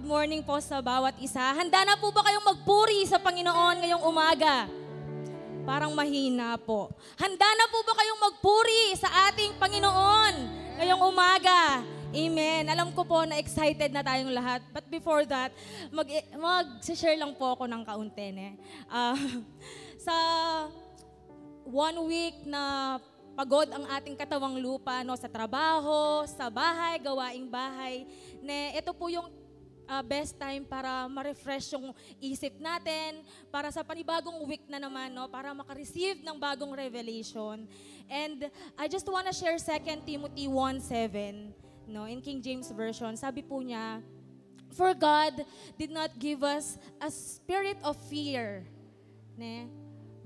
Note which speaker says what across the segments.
Speaker 1: morning po sa bawat isa. Handa na po ba kayong magpuri sa Panginoon ngayong umaga? Parang mahina po. Handa na po ba kayong magpuri sa ating Panginoon ngayong umaga? Amen. Alam ko po na excited na tayong lahat. But before that, mag-share lang po ako ng kaunti. Sa 1 week na pagod ang ating katawang lupa, no, sa trabaho, sa bahay, gawaing bahay, ito po yung best time para ma-refresh yung isip natin, para sa panibagong week na naman, no, para makareceive ng bagong revelation. And I just wanna share 2 Timothy 1:7, no, in King James Version. Sabi po niya, "For God did not give us a spirit of fear,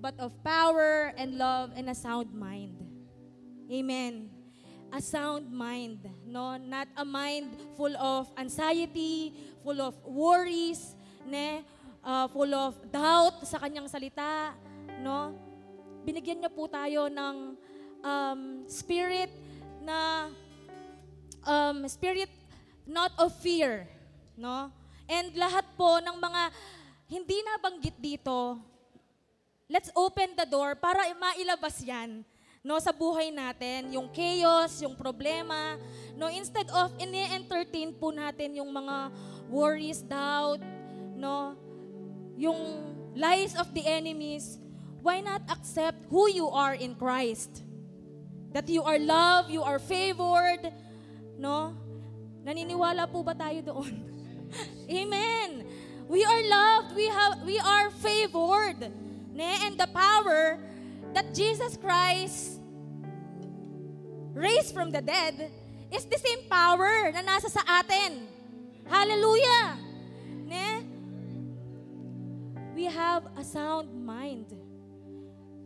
Speaker 1: but of power and love and a sound mind." Amen. A sound mind, no? Not a mind full of anxiety, full of worries, full of doubt sa kanyang salita, no? Binigyan niya po tayo ng spirit not of fear, no? And lahat po ng mga hindi nabanggit dito, let's open the door para mailabas yan, no, sa buhay natin, yung chaos, yung problema, no, instead of ini-entertain po natin yung mga worries, doubt, no, yung lies of the enemies, why not accept who you are in Christ? That you are loved, you are favored, no? Naniniwala po ba tayo doon? Amen. We are loved, we are favored, and the power that Jesus Christ raised from the dead is the same power na nasa sa atin. Hallelujah! We have a sound mind.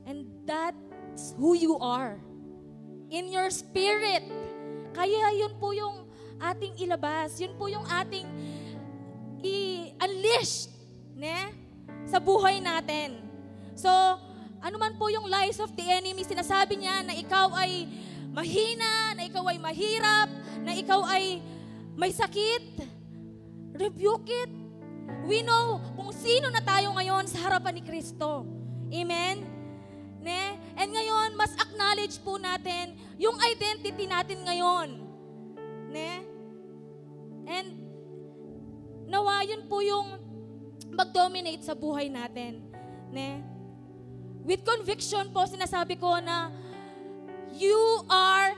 Speaker 1: And that's who you are. In your spirit. Kaya yun po yung ating ilabas. Yun po yung ating i-unleash sa buhay natin. So, ano man po yung lies of the enemy, sinasabi niya na ikaw ay mahina, na ikaw ay mahirap, na ikaw ay may sakit, rebuke it. We know kung sino na tayo ngayon sa harapan ni Kristo. Amen? And ngayon, mas acknowledge po natin yung identity natin ngayon. And nawa yun po yung mag-dominate sa buhay natin. With conviction po, sinasabi ko na you are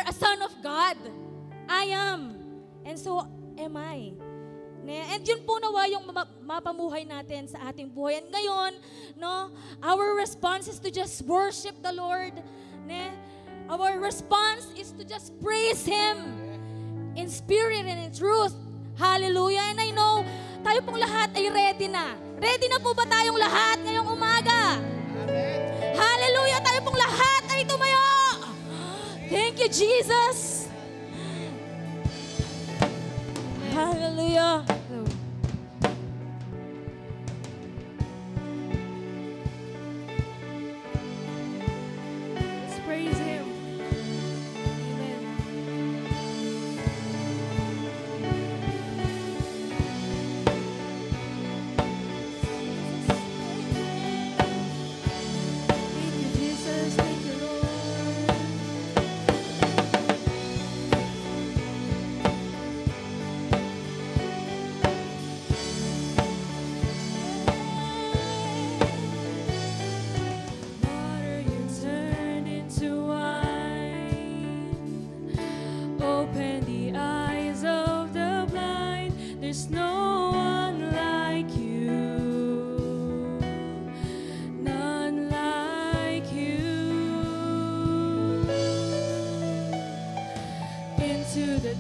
Speaker 1: a son of God. I am. And so am I. And yun po nawa yung mapamuhay natin sa ating buhay. And ngayon, no, our response is to just worship the Lord. Our response is to just praise Him in spirit and in truth. Hallelujah. And I know, tayo pong lahat ay ready na. Ready na po ba tayong lahat ngayong umaga? Amen. Hallelujah! Tayo pong lahat ay tumayo! Thank you, Jesus! Hallelujah! Let's praise Him. Amen.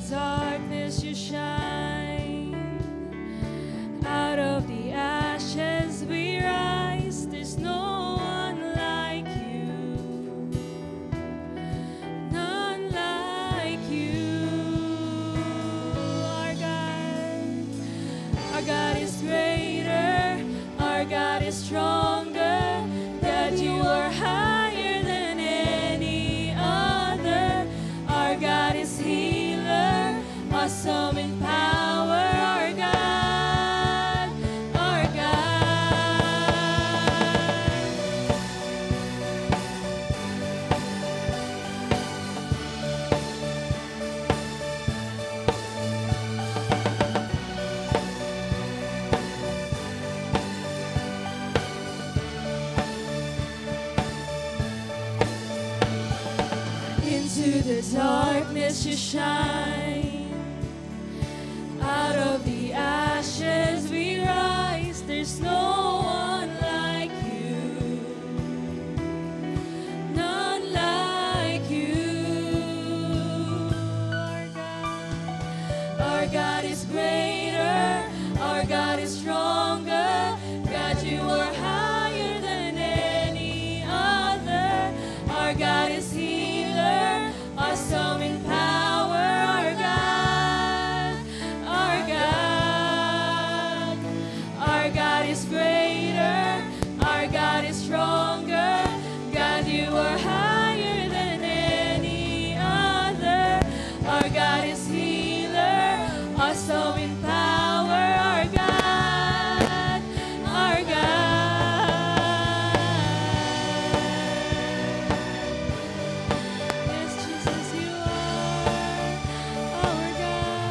Speaker 2: Darkness you shine, out of the ashes we rise. There's no one like you, none like you. Our God is greater, our God is stronger, that you are higher than any other. Our God is healer, awesome in power. you shine. Out of the ashes we rise, there's no one like you, none like you. Our God is greater, our God is stronger. God, you are higher than any other. Our God is healer, awesome in power. Our God, our God, our God is greater, our God is stronger. God, you are higher than any other. Our God is healer, awesome in power. Our God, our God. Yes, Jesus, you are our God.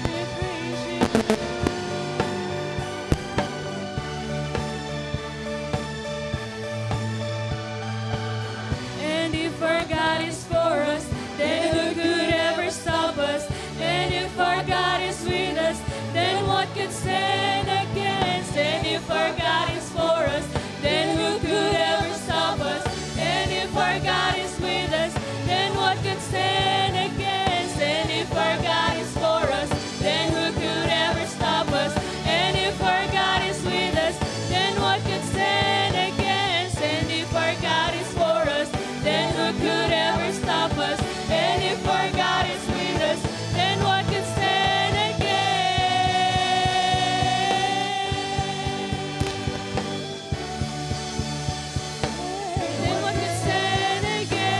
Speaker 2: We praise you. And if our God is for us, then who could ever stop us? And if our God is with us, then what could stand against? And if our God is for us, then who could ever stop us? And if our God is with us, then what could stand against? And if our God is for us, then who could ever stop us? And if our God is with us, then what could stand against? And if our God is for us, then who could ever stop us? And if our God is with us, then what could stand against? Then what could stand against?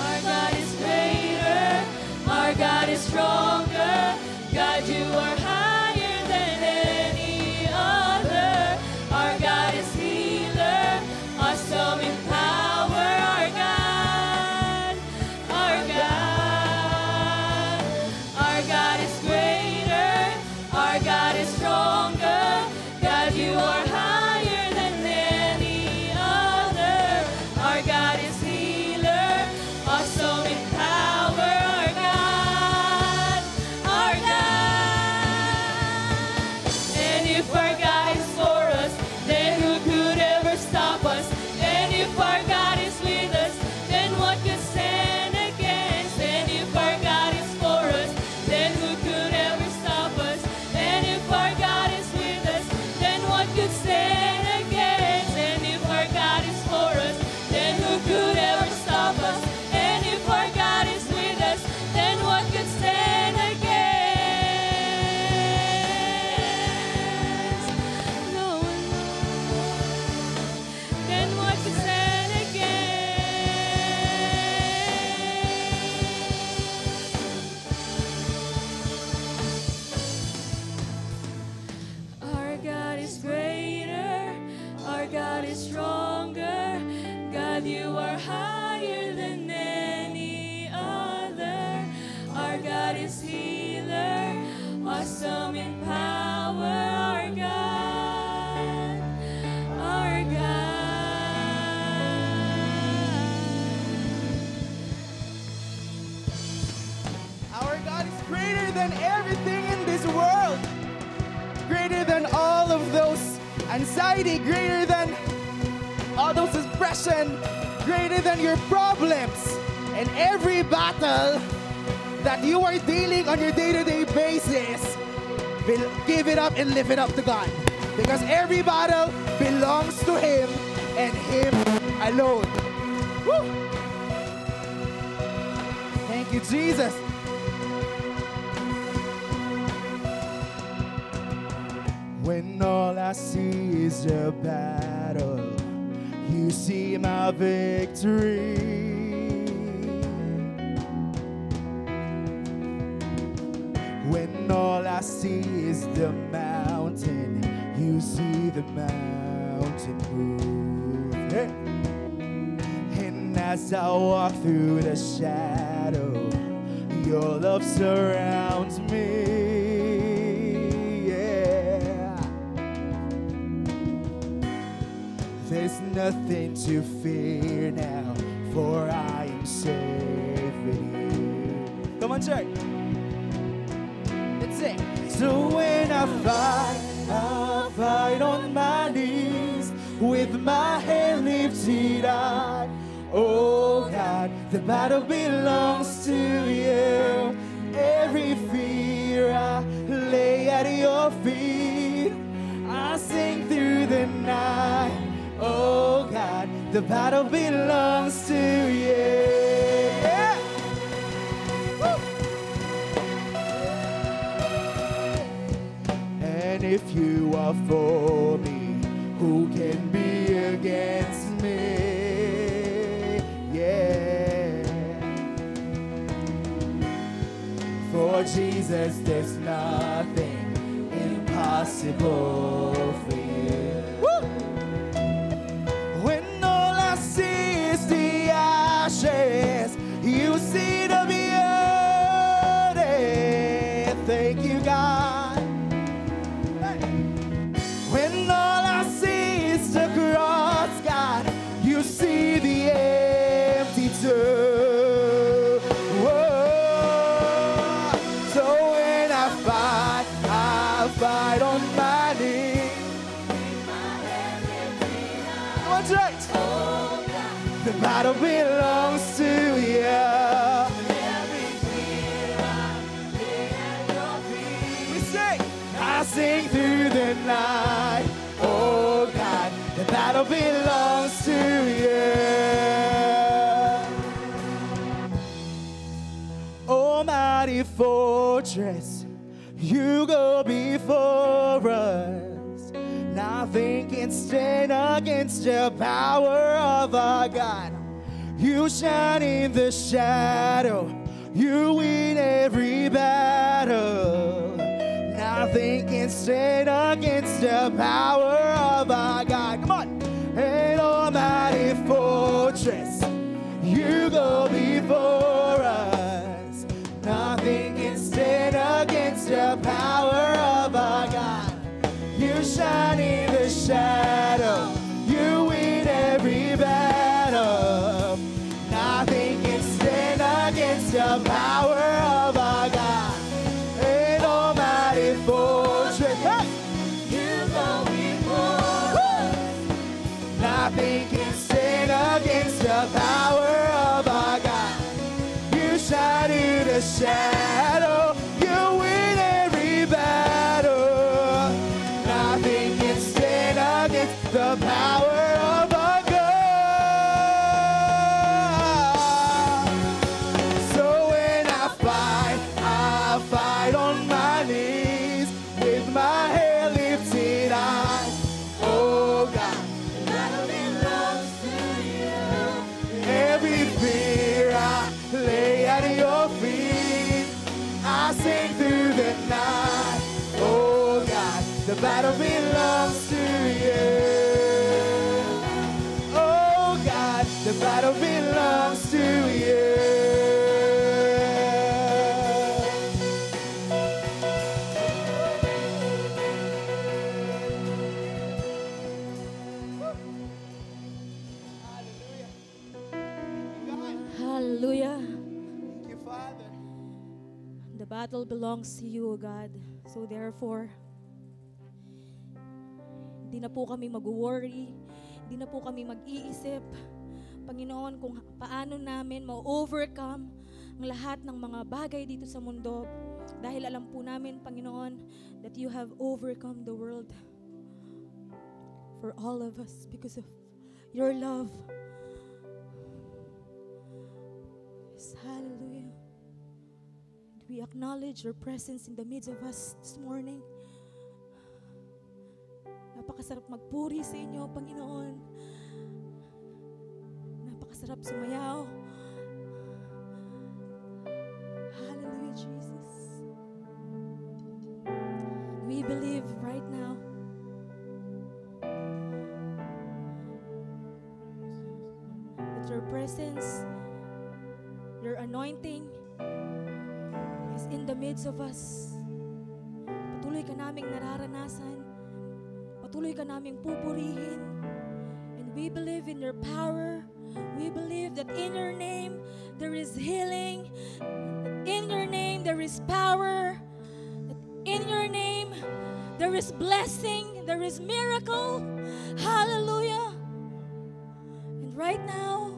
Speaker 2: Our God is greater, our God is stronger. God, you are higher than any other. Our God is healer, awesome in power. Our God, our God, our God is greater, our God is stronger. God, you are higher than any other. Our God is healer, awesome in power. Our God, our God. And if our God is for us, then who could ever stop us? And if our God is with us, then what could stand against? And if our God is for us, then who could ever stop us? And if our God is with us, then what could stand against? And if our God is for us, then who could ever stop us? And if our God is with us, then what could stand against? No one knows. Then what could stand against? Our God is greater, our God is stronger. God, you are higher than any other. Our God is healer, awesome in power. Our God, our God.
Speaker 3: Our God is greater than everything in this world. Greater than all of those anxiety, greater than all those depression, greater than your problems and every battle that you are dealing on your day-to-day basis. Give it up and lift it up to God, because every battle belongs to Him and Him alone. Woo! Thank you, Jesus. When all I see is a battle, you see my victory. When all I see is the mountain, you see the mountain move. Hey. And as I walk through the shadow, your love surrounds me. Yeah. There's nothing to fear now, for I am safe with you. Come on, church. Let's sing. So when I fight on my knees with my hand lifted high. Oh God, the battle belongs to you. Every fear I lay at your feet. I sing through the night. Oh God, the battle belongs to you. Woo! And if you are for me, who can be against me? Yeah. For Jesus, there's nothing impossible for you. Woo! When all I see is the ashes, you see the beauty. Thank you, God. Hey. When all I see is the cross, God, you see the empty tomb. Whoa. So when I fight on my knees. What's right? The battle belongs to you. We sing. I sing through the night. Oh God, the battle belongs to you. Almighty fortress, you go before us. Nothing can stand against the power of our God. You shine in the shadow. You win every battle. Nothing can stand against the power of our God. Come on. An almighty fortress, you go before us. Nothing can stand against the power of our God. You shine in the shadow. You win every battle. Nothing can stand against the power of our God. An almighty fortress. Hey! You go before us. Nothing can stand against the power of our God. You shine in the shadow. You win every battle. Nothing can stand against the power of our God. So when I fight on my knees with my head lifted high. Oh God, the battle belongs to you. Every fear I lay at your feet. I sing through the night. Oh God, the battle belongs to you. Oh God, the battle belongs to you.
Speaker 1: Hallelujah.
Speaker 3: Thank you, Father.
Speaker 1: The battle belongs to you, O God. So therefore, hindi na po kami mag-worry, hindi na po kami mag-iisip, Panginoon, kung paano namin ma-overcome ang lahat ng mga bagay dito sa mundo. Dahil alam po namin, Panginoon, that you have overcome the world for all of us because of your love. Yes, hallelujah. And we acknowledge your presence in the midst of us this morning. Napakasarap magpuri sa inyo, Panginoon. Napakasarap sumayaw. Hallelujah, Jesus. We believe right now that your presence, your anointing is in the midst of us. Patuloy ka naming nararanasan. Patuloy ka naming pupurihin. And we believe in your power. We believe that in your name there is healing. In your name there is power. In your name there is blessing. There is miracle. Hallelujah. And right now,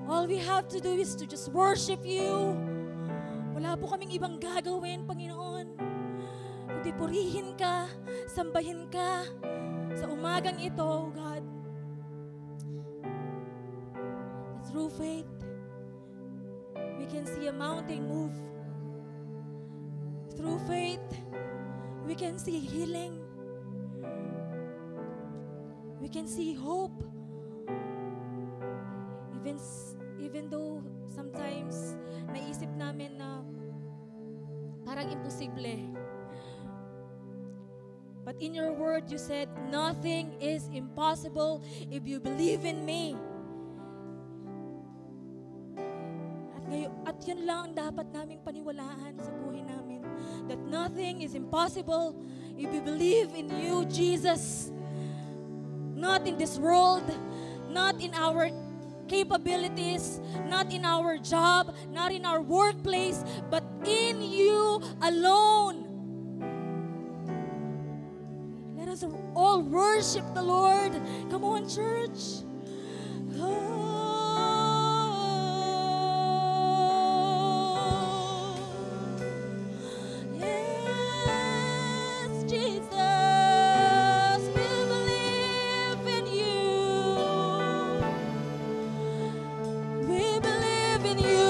Speaker 1: all we have to do is to just worship you. Wala po kaming ibang gagawin, Panginoon. Kundi purihin ka, sambahin ka sa umagang ito, God. Through faith, we can see a mountain move. Through faith, we can see healing. We can see hope. Even though sometimes naisip namin na parang imposible. But in your word, you said, nothing is impossible if you believe in me. At yun lang ang dapat naming paniwalaan sa buhay namin. That nothing is impossible if we believe in you, Jesus. Not in this world, not in our capabilities, not in our job, not in our workplace, but in you alone. Let us all worship the Lord. Come on, church.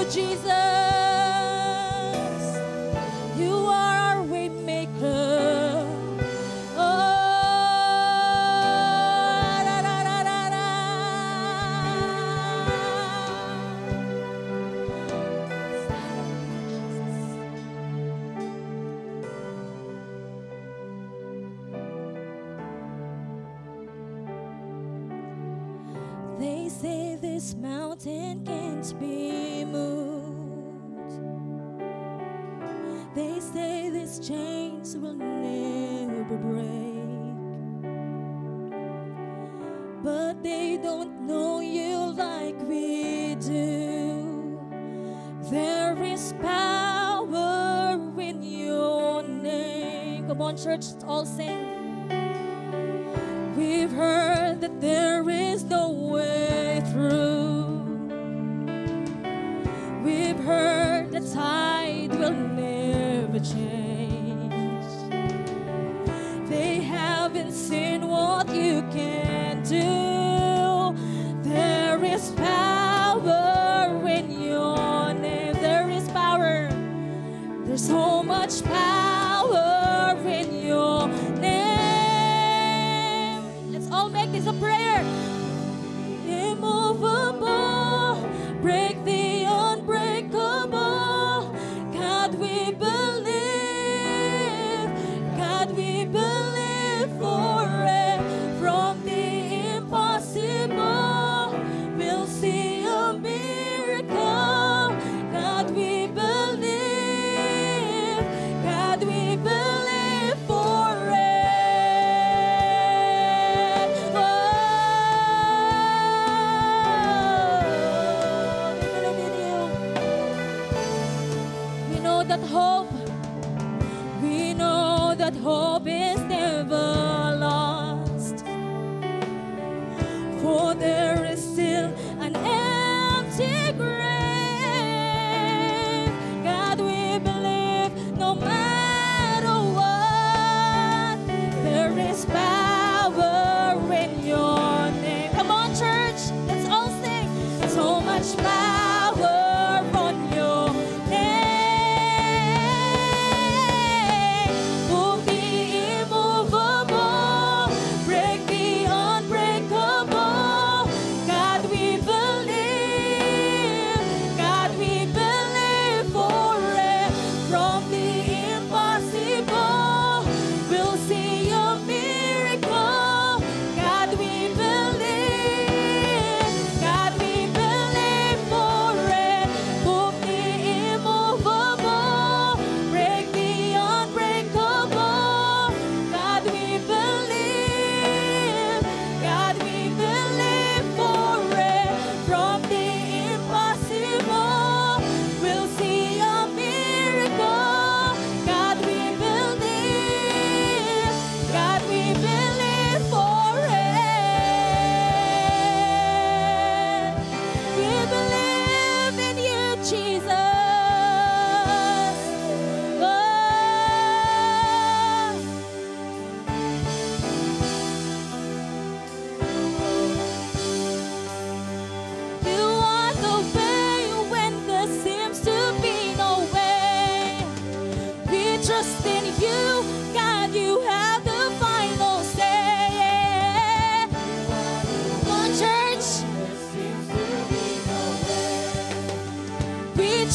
Speaker 1: Jesus, you are our way maker. Oh, da, da, da, da, da. They say this mountain can't be moved. They say these chains will never break. But they don't know you like we do. There is power in your name. Come on, church, let's all sing. We've heard that there is no way through. We've heard the tide will never change. They haven't seen what you can do. There is power in your name. There is power. There's so much power in your name. Let's all make this a prayer. Immovable, break the unbreakable. God, we believe. God, we believe for it. From the impossible, we'll see a miracle. God, we believe. God, we believe for it. Oh, we believe in you. We know that hope, we know that hope is never lost. For there is still an empty grave. God, we believe no matter what, there is power in your name. Come on, church, let's all sing. So much power on your name. Move the immovable, break the unbreakable.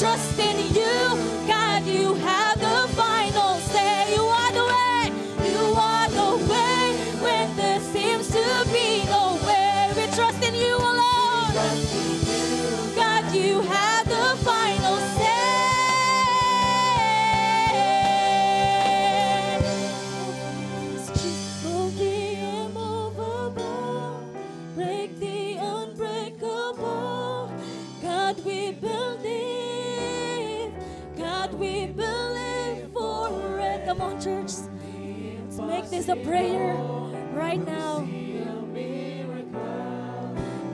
Speaker 1: trust in you. God, you have the final say. You are the way. You are the way when there seems to be no way. We trust in you alone. God, you have the final say. Move the immovable, break the unbreakable. God, we believe. God, we believe for it. Come on, church. Let's make this a prayer right now.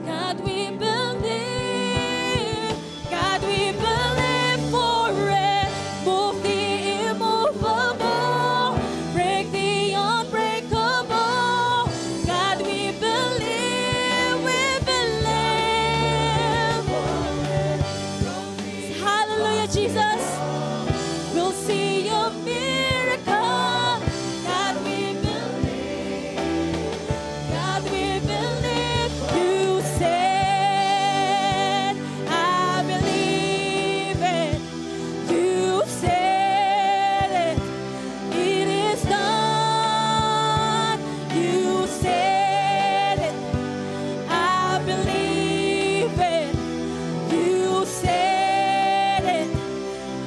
Speaker 1: God, we believe. God, we believe for it. Move the immovable, break the unbreakable. God, we believe. We believe. Hallelujah, Jesus. We'll see a miracle. God, we believe. God, we believe. You said, I believe it. You said it. It is done. You said it. I believe it. You said it.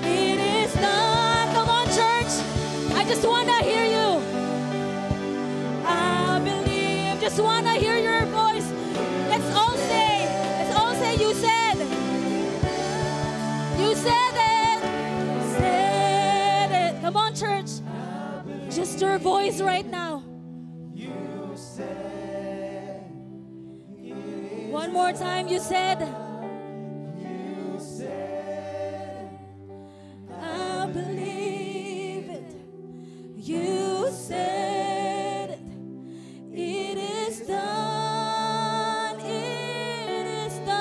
Speaker 1: It is done. Come on, church. I just want to hear you. I believe. Just want to hear your voice. Let's all say. Let's all say you said. You said it. Said it. Come on, church. Just your voice right now. One more time. You said. I believe it. You said it. It is done. It is done.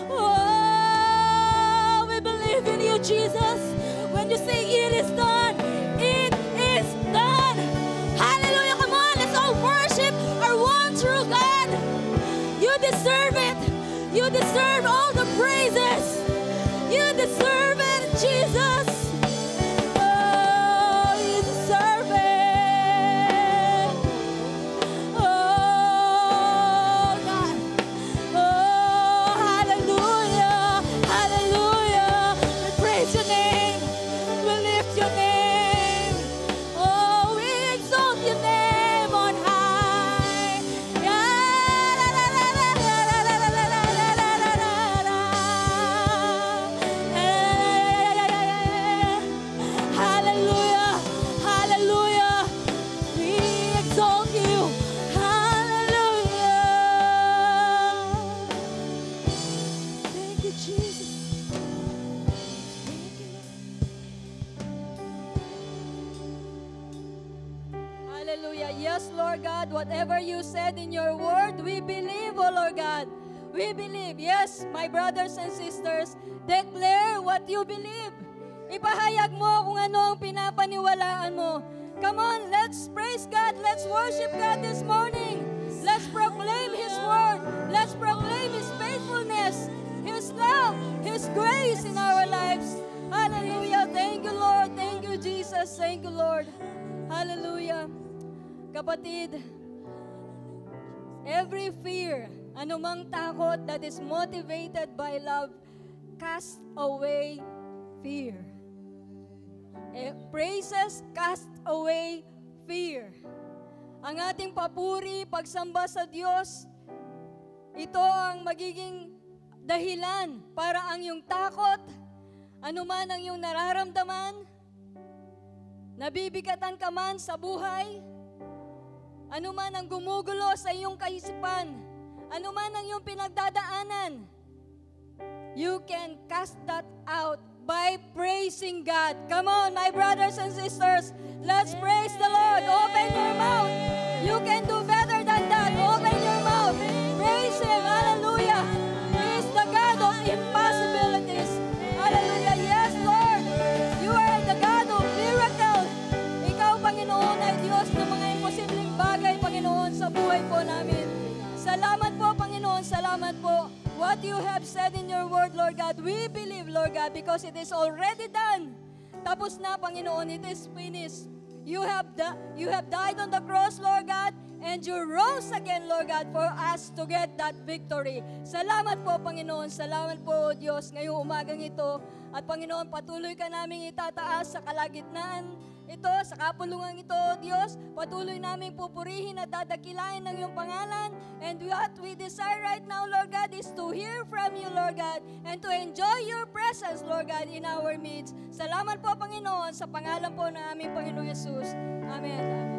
Speaker 1: Oh, we believe in you, Jesus. When you say it is done, it is done. Hallelujah. Come on, let's all worship our one true God. You deserve it. You deserve all the praises. You deserve it, Jesus. Oh, you deserve it. Oh, God. Oh, hallelujah. Hallelujah. We praise your name. We lift your name. Oh, we exalt your name on high. Hallelujah. Hallelujah. We exalt you. Hallelujah. Thank you, Jesus.
Speaker 2: Hallelujah. Yes, Lord God, whatever you said in your word, we believe, oh Lord God. We believe. Yes, my brothers and sisters, declare what you believe. Ipahayag mo kung ano ang pinapaniwalaan mo. Come on, let's praise God. Let's worship God this morning. Let's proclaim His word. Let's proclaim His faithfulness, His love, His grace in our lives. Hallelujah. Thank you, Lord. Thank you, Jesus. Thank you, Lord. Hallelujah. Kapatid, every fear, anumang takot that is motivated by love, cast away fear. Praises cast away fear. Ang ating papuri, pagsamba sa Diyos, ito ang magiging dahilan para ang iyong takot, anuman ang iyong nararamdaman, nabibigatan ka man sa buhay, anuman ang gumugulo sa iyong kaisipan, anuman ang iyong pinagdadaanan, you can cast that out by praising God. Come on, my brothers and sisters, let's praise the Lord. Open your mouth. You can do better than that. Open your mouth. Praise Him. Hallelujah. He is the God of impossibilities. Hallelujah. Yes, Lord. You are the God of miracles. Ikaw, Panginoon, ay Diyos ng mga imposibleng bagay, Panginoon, sa buhay po namin. Salamat po, Panginoon. Salamat po.
Speaker 4: what you have said in your word, Lord God. We believe, Lord God, because it is already done. Tapos na, Panginoon, it is finished. You have died on the cross, Lord God, and you rose again, Lord God, for us to get that victory. Salamat po, Panginoon. Salamat po, Diyos, ngayong umagang ito. At Panginoon, patuloy ka naming itataas sa kalagitnaan ito, sa kapulungan ito, Diyos. Patuloy naming pupurihin at dadakilain ng iyong pangalan. And what we desire right now, Lord God, is to hear from you, Lord God, and to enjoy your presence, Lord God, in our midst. Salamat po, Panginoon, sa pangalan po ng aming Panginoong Yesus. Amen. Amen.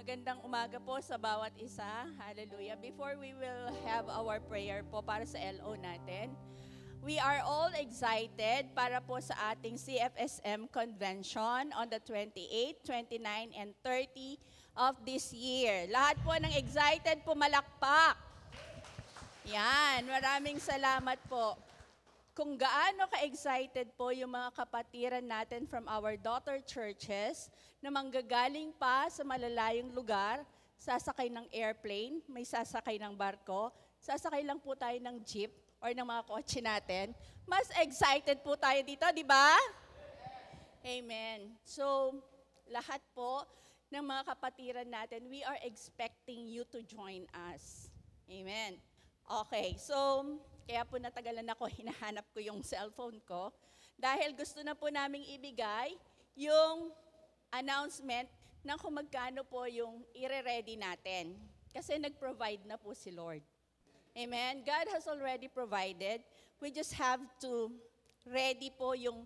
Speaker 2: Magandang umaga po sa bawat isa. Hallelujah. Before we will have our prayer po para sa LO natin, we are all excited para po sa ating CFSM convention on the 28, 29, and 30 of this year. Lahat po ng excited pumalakpak. Yan, maraming salamat po. Kung gaano ka-excited po yung mga kapatiran natin from our daughter churches na manggagaling pa sa malalayong lugar, sasakay ng airplane, may sasakay ng barko, sasakay lang po tayo ng jeep or ng mga kotse natin, mas excited po tayo dito, di ba? Amen. So, lahat po ng mga kapatiran natin, we are expecting you to join us. Amen. Okay, so, kaya po natagalan ako, hinahanap ko yung cellphone ko. Dahil gusto na po naming ibigay yung announcement ng kung magkano po yung ire-ready natin. Kasi nag-provide na po si Lord. Amen? God has already provided. We just have to ready po yung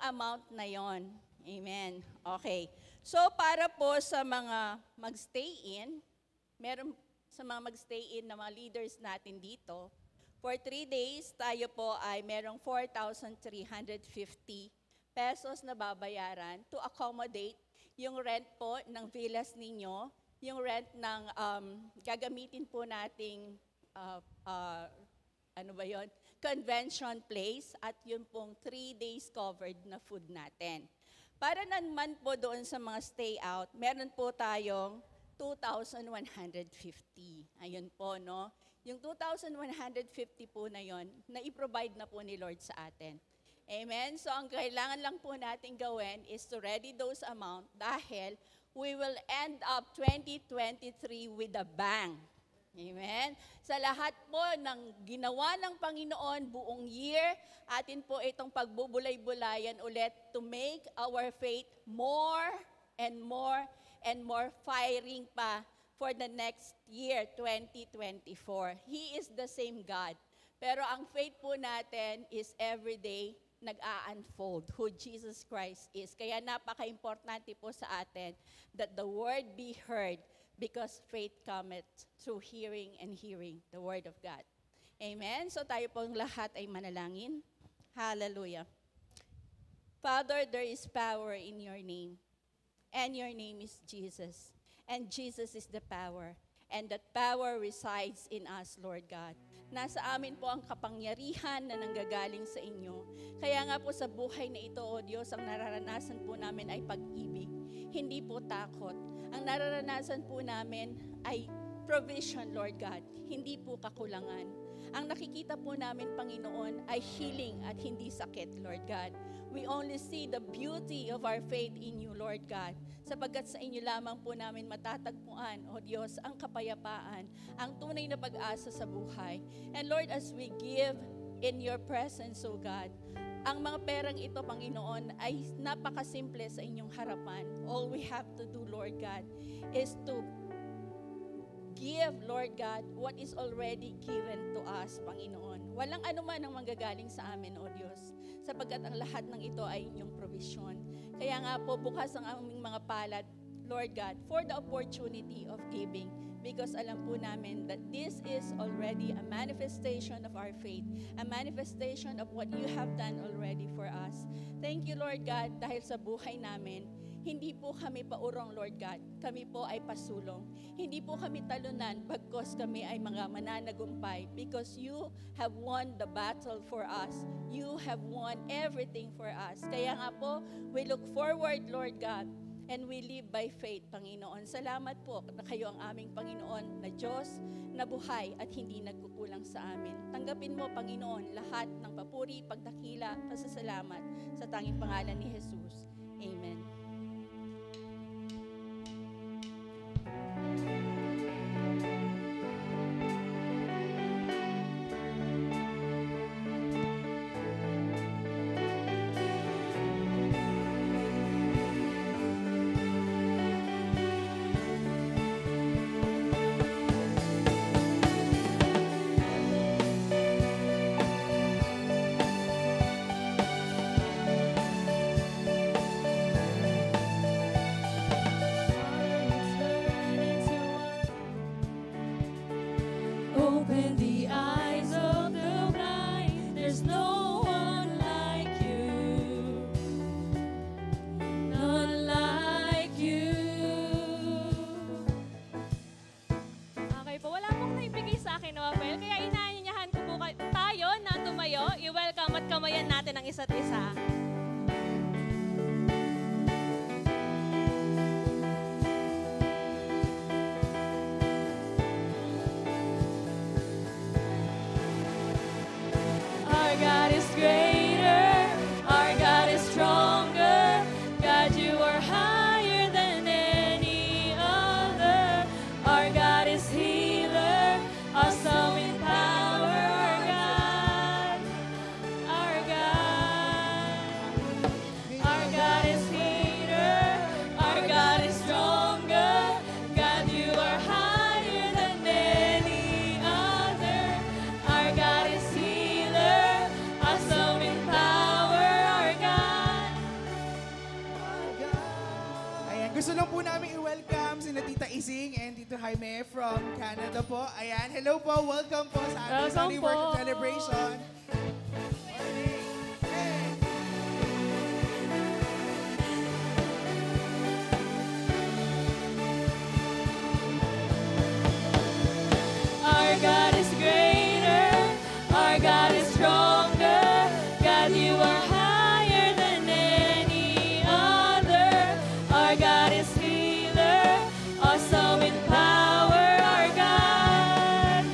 Speaker 2: amount na yon. Amen? Okay. So, para po sa mga mag-stay in, meron sa mga mag-stay in na mga leaders natin dito, for 3 days, tayo po ay merong 4,350 pesos na babayaran to accommodate yung rent po ng villas ninyo, yung rent ng gagamitin po nating convention place at yung pong 3 days covered na food natin. Para naman po doon sa mga stay out, meron po tayong 2,150. Ayun po, no? Yung 2,150 po na yon, na i-provide na po ni Lord sa atin. Amen? So, ang kailangan lang po natin gawin is to ready those amount dahil we will end up 2023 with a bang. Amen? Sa lahat po ng ginawa ng Panginoon buong year, atin po itong pagbubulay-bulayan ulit to make our faith more and more and more firing pa for the next year, 2024. He is the same God. Pero ang faith po natin is everyday nag-a-unfold who Jesus Christ is. Kaya napaka-importante po sa atin that the word be heard because faith cometh through hearing and hearing the word of God. Amen? So tayo pong lahat ay manalangin. Hallelujah. Father, there is power in your name. And your name is Jesus. And Jesus is the power. And that power resides in us, Lord God.
Speaker 5: Nasa amin po ang kapangyarihan na nanggagaling sa inyo. Kaya nga po sa buhay na ito, O Diyos, ang nararanasan po namin ay pag-ibig, hindi po takot. Ang nararanasan po namin ay provision, Lord God, hindi po kakulangan. Ang nakikita po namin, Panginoon, ay healing at hindi sakit, Lord God. We only see the beauty of our faith in you, Lord God. Sapagkat sa inyo lamang po namin matatagpuan, O Diyos, ang kapayapaan, ang tunay na pag-asa sa buhay. And Lord, as we give in your presence, O God, ang mga perang ito, Panginoon, ay napakasimple sa inyong harapan. All we have to do, Lord God, is to give, Lord God, what is already given to us, Panginoon. Walang anuman ang manggagaling sa amin, O Diyos, sapagkat ang lahat ng ito ay inyong provision. Kaya nga po, bukas ang aming mga palad, Lord God, for the opportunity of giving. Because alam po namin that this is already a manifestation of our faith, a manifestation of what you have done already for us. Thank you, Lord God, dahil sa buhay namin, hindi po kami paurong, Lord God. Kami po ay pasulong. Hindi po kami talunan bagkos kami ay mga mananagumpay because you have won the battle for us. You have won everything for us. Kaya nga po, we look forward, Lord God, and we live by faith, Panginoon. Salamat po na kayo ang aming Panginoon na Diyos na buhay at hindi nagkukulang sa amin. Tanggapin mo, Panginoon, lahat ng papuri, pagdakila, pasasalamat sa tanging pangalan ni Jesus. Amen.
Speaker 2: Open the eyes of the blind. There's no one like you. None like you.
Speaker 6: Okay po, wala pong naibigay sa akin na papel, kaya inaanyayahan ko po tayo na tumayo. I-welcome at kamayan natin ang isa't isa.
Speaker 2: Our God is greater, our God is stronger. God, you are higher than any other. Our God is healer, awesome in power. Our God, our God. Our God is healer, our God is stronger. God, you are higher than any other. Our God is healer, awesome in power, our God.
Speaker 3: Ayan, gusto lang po namin i-welcome si Tita Ising and Tito Jaime from Canada po. Ayan, hello po, welcome po sa ating
Speaker 2: Welcome
Speaker 3: Sunday Worship
Speaker 2: po.
Speaker 3: Celebration. Morning. Hey.
Speaker 2: Our God is greater, our God is stronger. God, you are higher than any other. Our God is healer, awesome in power. Our God,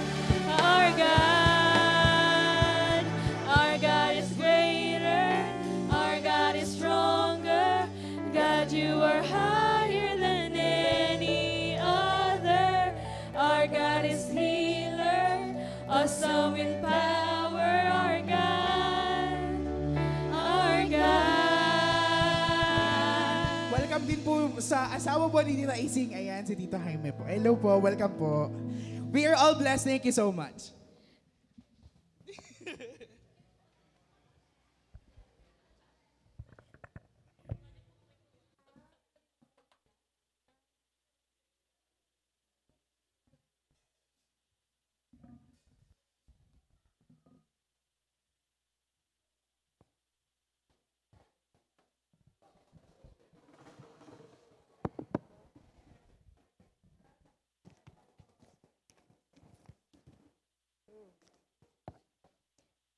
Speaker 2: our God. Our God is greater, our God is stronger. God, you are higher than any other. Our God is healer, awesome in power, our God, our God.
Speaker 3: Welcome din po sa asawa po ni Tita Ising. Ayan, si Tito Jaime po. Hello po, welcome po. We are all blessed. Thank you so much.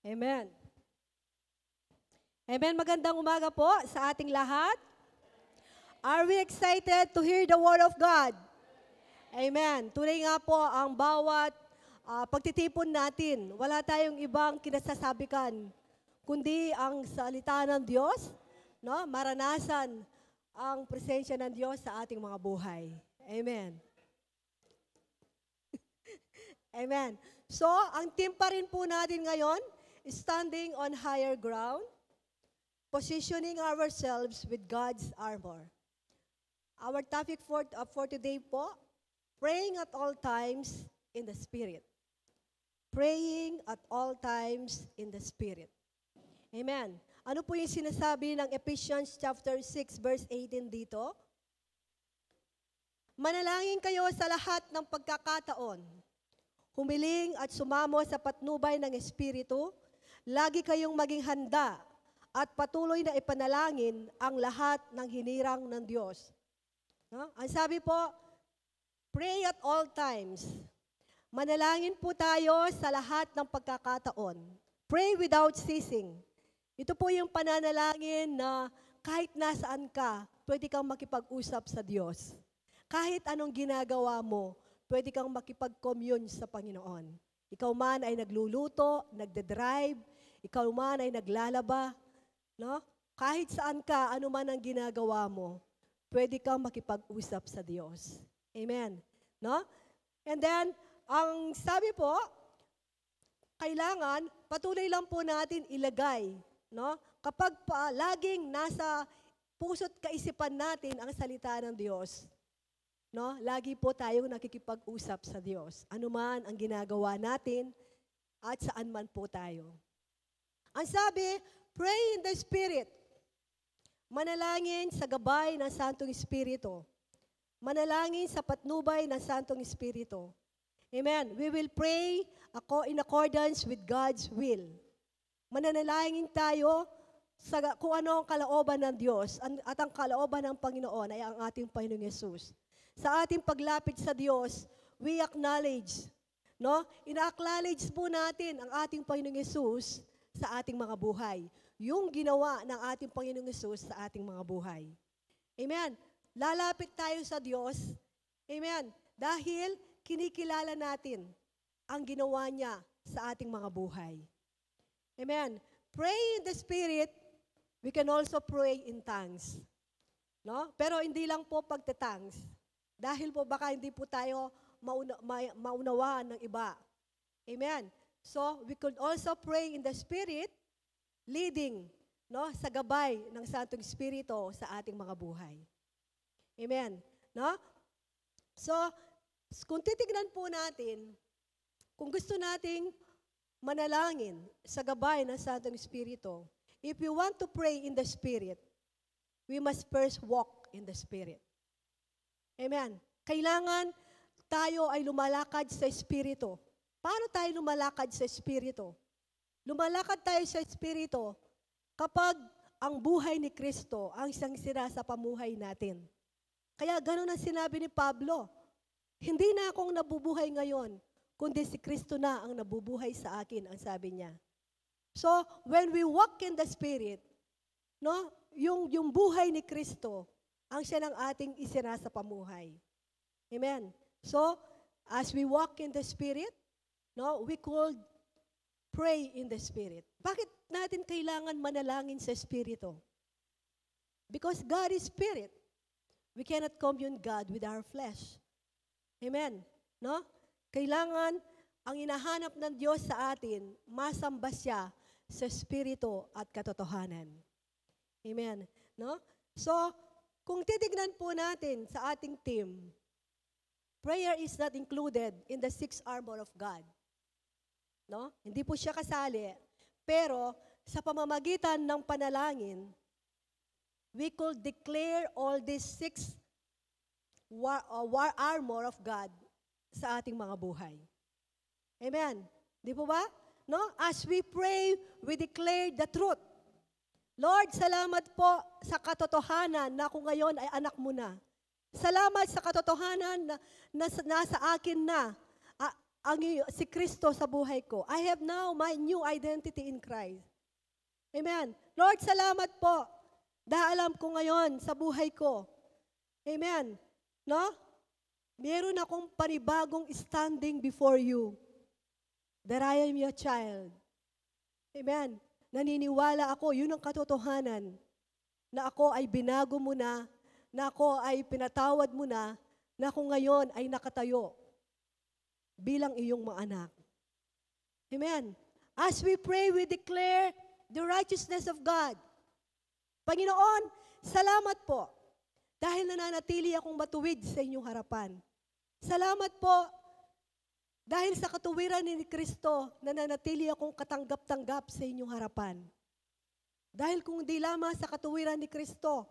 Speaker 7: Amen. Amen. Magandang umaga po sa ating lahat. Are we excited to hear the Word of God? Amen. Tunay nga po ang bawat pagtitipon natin. Wala tayong ibang kinasasabikan, kundi ang salita ng Diyos, no? Maranasan ang presensya ng Diyos sa ating mga buhay. Amen. Amen. So, ang team pa rin po natin ngayon, standing on higher ground, positioning ourselves with God's armor. Our topic for today po, praying at all times in the Spirit. Praying at all times in the Spirit. Amen. Ano po yung sinasabi ng Ephesians chapter 6 verse 18 dito? Manalangin kayo sa lahat ng pagkakataon. Humiling at sumamo sa patnubay ng Espiritu. Lagi kayong maging handa at patuloy na ipanalangin ang lahat ng hinirang ng Diyos. No? Ang sabi po, pray at all times. Manalangin po tayo sa lahat ng pagkakataon. Pray without ceasing. Ito po yung pananalangin na kahit nasaan ka, pwede kang makipag-usap sa Diyos. Kahit anong ginagawa mo, pwede kang makipag-commune sa Panginoon. Ikaw man ay nagluluto, nagde-drive, ikaw man ay naglalaba, no? Kahit saan ka, ano man ang ginagawa mo, pwede kang makipag-usap sa Diyos. Amen. No? And then, ang sabi po, kailangan patuloy lang po natin ilagay, no? Kapag laging nasa puso't kaisipan natin ang salita ng Diyos, no? Lagi po tayong nakikipag-usap sa Diyos. Ano man ang ginagawa natin at saan man po tayo. Ang sabi, pray in the Spirit. Manalangin sa gabay ng Santong Espiritu. Manalangin sa patnubay ng Santong Espiritu. Amen. We will pray in accordance with God's will. Mananalangin tayo sa kung ano ang kalooban ng Diyos at ang kalooban ng Panginoon ay ang ating Panginoong Yesus. Sa ating paglapit sa Diyos, we acknowledge, no? Ina-acknowledge po natin ang ating Panginoong Yesus sa ating mga buhay. Yung ginawa ng ating Panginoong Yesus sa ating mga buhay. Amen. Lalapit tayo sa Diyos. Amen. Dahil kinikilala natin ang ginawa niya sa ating mga buhay. Amen. Pray in the Spirit. We can also pray in tongues. No? Pero hindi lang po pagtatangs. Dahil po baka hindi po tayo maunawaan ng iba. Amen. So, we could also pray in the Spirit, leading, no, sa gabay ng Santong Espiritu sa ating mga buhay. Amen. No? So, kung titignan po natin, kung gusto nating manalangin sa gabay ng Santong Espiritu, if we want to pray in the Spirit, we must first walk in the Spirit. Amen. Kailangan tayo ay lumalakad sa Espiritu. Paano tayo lumalakad sa Espiritu? Lumalakad tayo sa Espiritu kapag ang buhay ni Kristo ang isang sira sa pamuhay natin. Kaya gano'n ang sinabi ni Pablo, hindi na akong nabubuhay ngayon, kundi si Kristo na ang nabubuhay sa akin, ang sabi niya. So, when we walk in the Spirit, no, yung buhay ni Kristo, ang siya ng ating isira sa pamuhay. Amen. So, as we walk in the Spirit, no, we could pray in the Spirit. Bakit natin kailangan manalangin sa Espiritu? Because God is Spirit. We cannot commune God with our flesh. Amen. No? Kailangan ang hinahanap ng Diyos sa atin, masamba siya sa Espiritu at katotohanan. Amen. No? So, kung titignan po natin sa ating team, prayer is not included in the 6 armor of God. No? Hindi po siya kasali. Pero sa pamamagitan ng panalangin, we could declare all these 6 war armor of God sa ating mga buhay. Amen. Di po ba? No? As we pray, we declare the truth. Lord, salamat po sa katotohanan na ako ngayon ay anak mo na. Salamat sa katotohanan na nasa akin na si Kristo sa buhay ko. I have now my new identity in Christ. Amen. Lord, salamat po. Dahil alam ko ngayon sa buhay ko. Amen. No? Meron akong panibagong standing before you. That I am your child. Amen. Naniniwala ako, yun ang katotohanan. Na ako ay binago mo na ako ay pinatawad mo na ako ngayon ay nakatayo bilang iyong mga anak. Amen. As we pray, we declare the righteousness of God. Panginoon, salamat po dahil nananatili akong matuwid sa inyong harapan. Salamat po dahil sa katuwiran ni Kristo, nananatili akong katanggap-tanggap sa inyong harapan. Dahil kung di lamang sa katuwiran ni Kristo,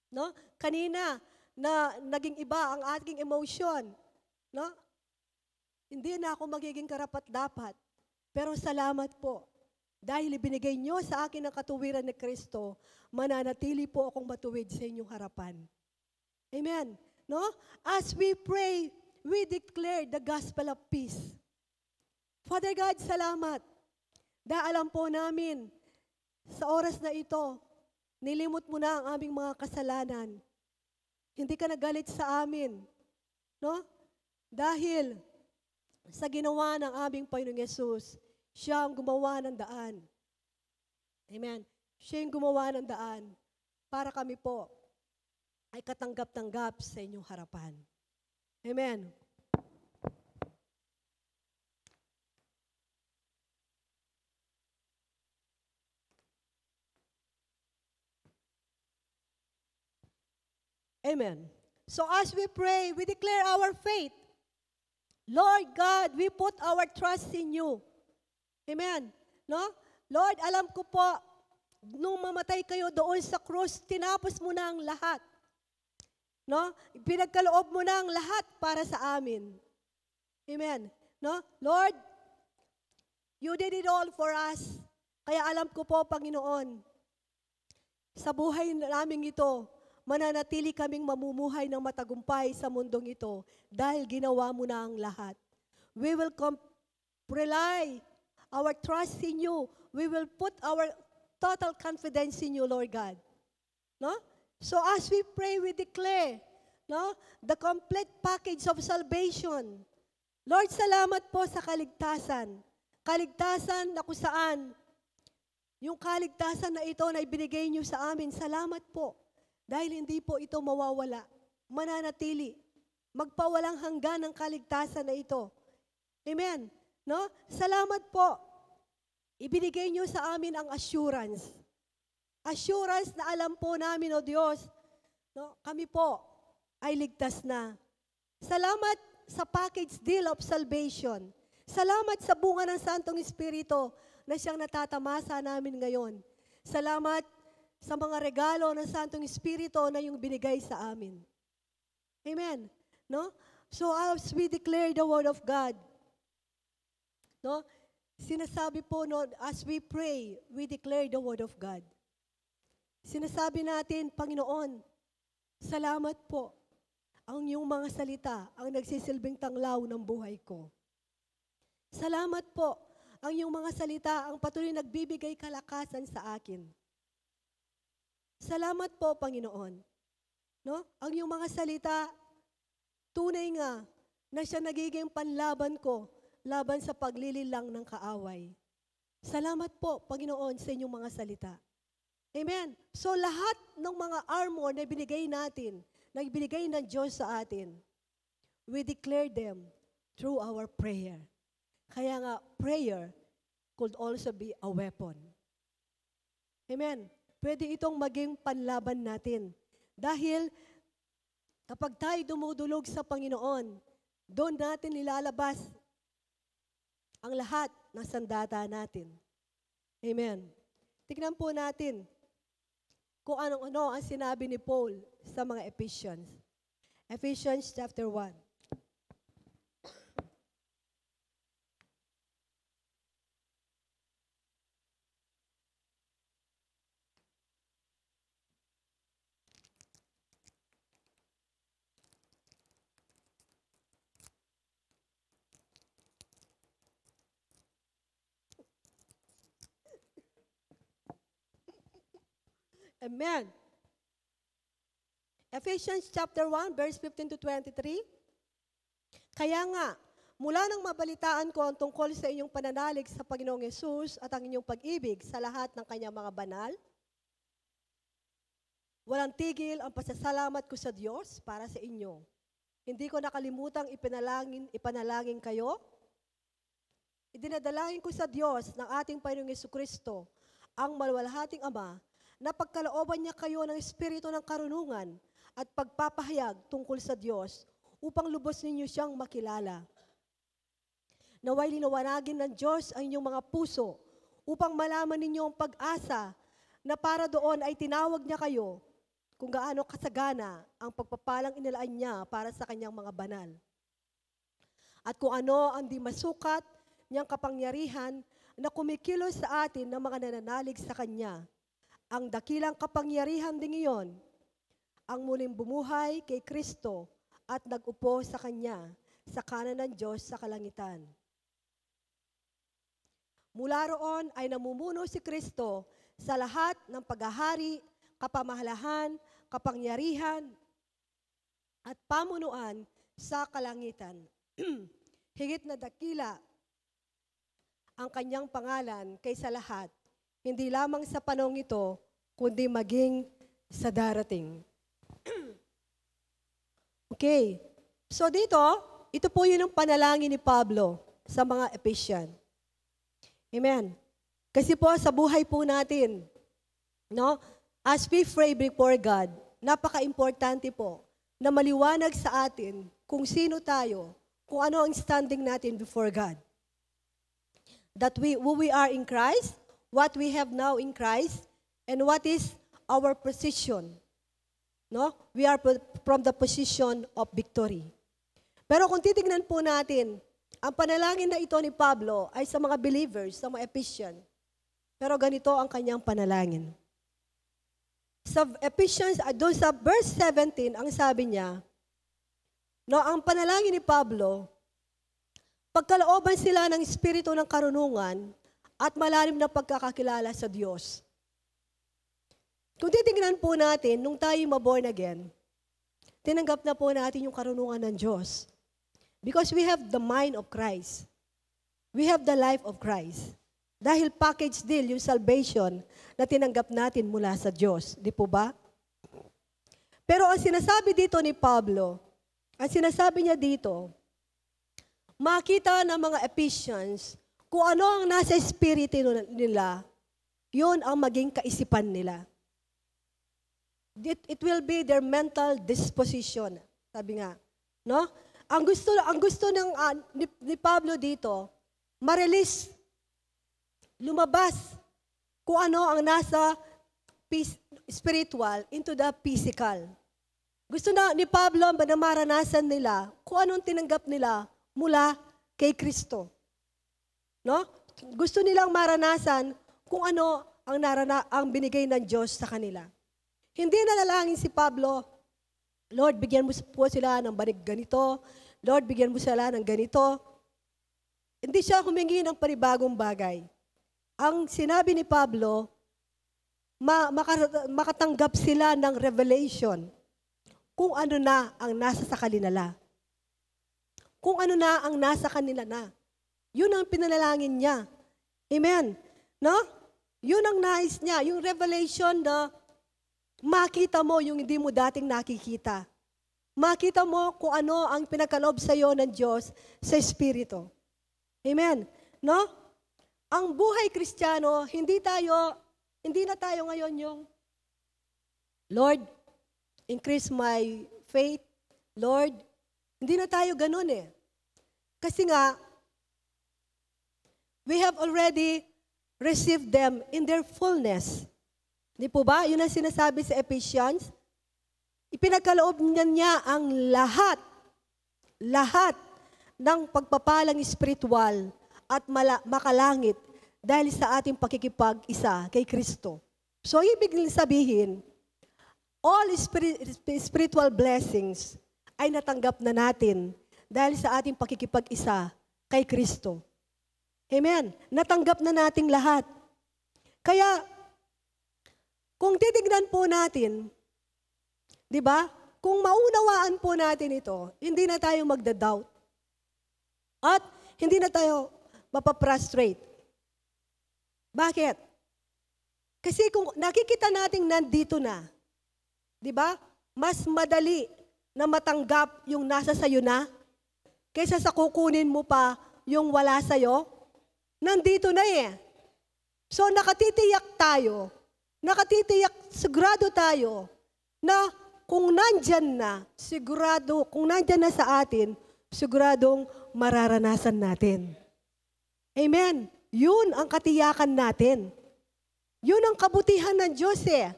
Speaker 7: no? Kanina na naging iba ang ating emotion, no? Hindi na ako magiging karapat-dapat. Pero salamat po. Dahil ibinigay nyo sa akin ang katuwiran ni Kristo, mananatili po akong matuwid sa inyong harapan. Amen. No? As we pray, we declare the gospel of peace. Father God, salamat. Dahil alam po namin, sa oras na ito, nilimot mo na ang aming mga kasalanan. Hindi ka nagalit sa amin. No? Dahil sa ginawa ng aming Panginoong Yesus, siya ang gumawa ng daan. Amen. Siya yung gumawa ng daan para kami po ay katanggap-tanggap sa inyong harapan. Amen. Amen. So as we pray, we declare our faith. Lord God, we put our trust in you. Amen. No? Lord, alam ko po, nung mamatay kayo doon sa krus, tinapos mo na ang lahat. No? Pinagkaloob mo na ang lahat para sa amin. Amen. No? Lord, you did it all for us. Kaya alam ko po, Panginoon, sa buhay namin ito, mananatili kaming mamumuhay ng matagumpay sa mundong ito dahil ginawa mo na ang lahat. We will rely our trust in you. We will put our total confidence in you, Lord God. No? So as we pray, we declare, no, the complete package of salvation. Lord, salamat po sa kaligtasan. Kaligtasan na kung saan, yung kaligtasan na ito na ibinigay niyo sa amin, salamat po. Dahil hindi po ito mawawala, mananatili, magpawalang hanggan ang kaligtasan na ito. Amen. No? Salamat po. Ibinigay niyo sa amin ang assurance. Assurance na alam po namin, O Diyos, no, kami po ay ligtas na. Salamat sa package deal of salvation. Salamat sa bunga ng Santong Espiritu na siyang natatamasa namin ngayon. Salamat sa mga regalo ng Santong Espiritu na yung binigay sa amin. Amen. No? So as we declare the Word of God, no? Sinasabi po, no, as we pray, we declare the Word of God. Sinasabi natin, Panginoon, salamat po. Ang iyong mga salita ang nagsisilbing tanglaw ng buhay ko. Salamat po. Ang iyong mga salita ang patuloy nagbibigay kalakasan sa akin. Salamat po, Panginoon. No? Ang iyong mga salita, tunay nga na siya nagiging panlaban ko laban sa paglililang ng kaaway. Salamat po, Panginoon, sa inyong mga salita. Amen. So lahat ng mga armor na binigay natin, na ibinigay ng Diyos sa atin, we declare them through our prayer. Kaya nga, prayer could also be a weapon. Amen. Pwede itong maging panlaban natin. Dahil kapag tayo dumudulog sa Panginoon, doon natin nilalabas ang lahat ng sandata natin. Amen. Tignan po natin kung ano ang sinabi ni Paul sa mga Ephesians. Ephesians chapter 1. Amen. Ephesians chapter 1, verse 15 to 23. Kaya nga, mula nang mabalitaan ko ang tungkol sa inyong pananalig sa Panginoong Yesus at ang inyong pag-ibig sa lahat ng kanyang mga banal, walang tigil ang pasasalamat ko sa Diyos para sa inyo. Hindi ko nakalimutang ipanalangin kayo. Idinadalangin ko sa Diyos ng ating Panginoong Jesucristo, ang maluwalhating Ama, na pagkalooban niya kayo ng espiritu ng karunungan at pagpapahayag tungkol sa Diyos upang lubos ninyo siyang makilala. Naway linawanagin ng Diyos ang inyong mga puso upang malaman ninyo ang pag-asa na para doon ay tinawag niya kayo kung gaano kasagana ang pagpapalang inilaan niya para sa kanyang mga banal. At kung ano ang di masukat niyang kapangyarihan na kumikilos sa atin ng mga nananalig sa Kanya. Ang dakilang kapangyarihan ding iyon, ang muling bumuhay kay Kristo at nag-upo sa Kanya sa kanan ng Diyos sa kalangitan. Mula roon ay namumuno si Kristo sa lahat ng paghahari, kapamahalahan, kapangyarihan, at pamunuan sa kalangitan. Higit na dakila ang kanyang pangalan kaysa lahat, hindi lamang sa panahong ito, kundi maging sa darating. Okay. So dito, ito po yun ang panalangin ni Pablo sa mga Ephesian. Amen. Kasi po sa buhay po natin, no, as we pray before God, napaka-importante po na maliwanag sa atin kung sino tayo, kung ano ang standing natin before God. That who we are in Christ, what we have now in Christ, and what is our position. No? We are from the position of victory. Pero kung titignan po natin, ang panalangin na ito ni Pablo ay sa mga believers, sa mga Ephesian. Pero ganito ang kanyang panalangin. Sa Ephesians, doon sa verse 17, ang sabi niya, no, ang panalangin ni Pablo, pagkalooban sila ng espiritu ng karunungan at malalim na pagkakakilala sa Diyos. Kung titingnan po natin, nung tayo maborn again, tinanggap na po natin yung karunungan ng Diyos. Because we have the mind of Christ. We have the life of Christ. Dahil package deal yung salvation na tinanggap natin mula sa Diyos. Di po ba? Pero ang sinasabi dito ni Pablo, ang sinasabi niya dito, makita ng mga Ephesians kung ano ang nasa espiritu nila, yun ang maging kaisipan nila. It will be their mental disposition. Sabi nga, no? Ang gusto ng ni Pablo dito, ma-release, lumabas kung ano ang nasa spiritual into the physical. Gusto na ni Pablo na maranasan nila kung anong tinanggap nila mula kay Kristo. No? Gusto nilang maranasan kung ano ang binigay ng Diyos sa kanila. Hindi nalalangin si Pablo, Lord, bigyan mo po sila ng banig ganito. Lord, bigyan mo sila ng ganito. Hindi siya humingi ng panibagong bagay. Ang sinabi ni Pablo, makatanggap sila ng revelation kung ano na ang nasa sa kanila. Kung ano na ang nasa kanila na. Yun ang pinanalangin niya. Amen. No? Yun ang nais niya. Yung revelation na makita mo yung hindi mo dating nakikita. Makita mo kung ano ang pinagkaloob sa iyo ng Diyos sa Espiritu. Amen. No? Ang buhay Kristiyano, hindi na tayo ngayon yung, Lord, increase my faith. Lord, hindi na tayo ganun eh. Kasi nga, we have already received them in their fullness. Di po ba? Yun ang sinasabi sa Ephesians. Ipinagkaloob niya ang lahat ng pagpapalang espiritual at makalangit dahil sa ating pakikipag-isa kay Kristo. So, ibig sabihin, all spiritual blessings ay natanggap na natin dahil sa ating pakikipag-isa kay Kristo. Amen. Natanggap na nating lahat. Kaya, Kung titignan po natin, di ba? Kung maunawaan po natin ito, hindi na tayo magda-doubt. At hindi na tayo mapaprostrate. Bakit? Kasi kung nakikita natin nandito na, di ba? Mas madali na matanggap yung nasa sayo na kaysa sa kukunin mo pa yung wala sayo. Nandito na eh. So nakatitiyak tayo, sigurado tayo na kung nandyan na, sigurado, kung nandyan na sa atin, siguradong mararanasan natin. Amen. Yun ang katiyakan natin. Yun ang kabutihan ng Diyos eh.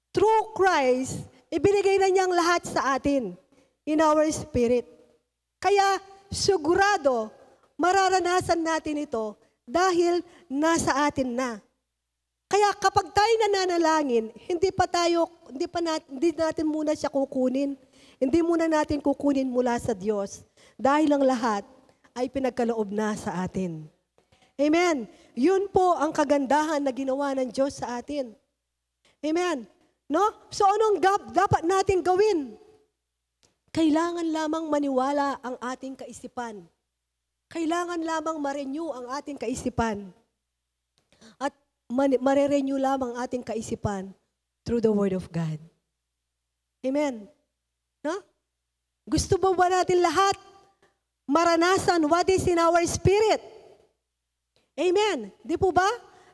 Speaker 7: Through Christ, ibinigay na niyang lahat sa atin in our spirit. Kaya sigurado, mararanasan natin ito dahil nasa atin na. Kaya kapag tayo nananalangin, hindi natin muna siya kukunin. Hindi muna natin kukunin mula sa Diyos dahil ang lahat ay pinagkaloob na sa atin. Amen. Yun po ang kagandahan na ginawa ng Diyos sa atin. Amen. No? So anong dapat natin gawin? Kailangan lamang maniwala ang ating kaisipan. Kailangan lamang ma-renew ang ating kaisipan. At ma-renew lamang ang ating kaisipan through the Word of God. Amen. No? Gusto ba natin lahat maranasan what is in our spirit? Amen. Di po ba?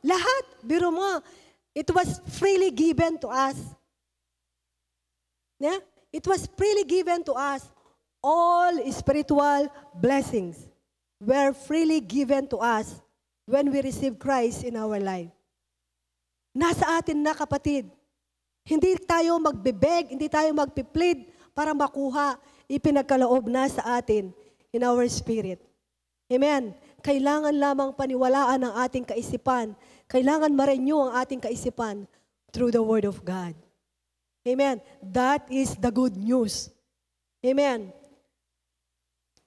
Speaker 7: Lahat. Biro mo, it was freely given to us. Yeah? It was freely given to us. All spiritual blessings were freely given to us when we receive Christ in our life. Nasa atin na, kapatid. Hindi tayo magbebeg, hindi tayo magpiplead para makuha. Ipinagkaloob na sa atin in our spirit. Amen. Kailangan lamang paniwalaan ang ating kaisipan. Kailangan ma-renew ang ating kaisipan through the Word of God. Amen. That is the good news. Amen.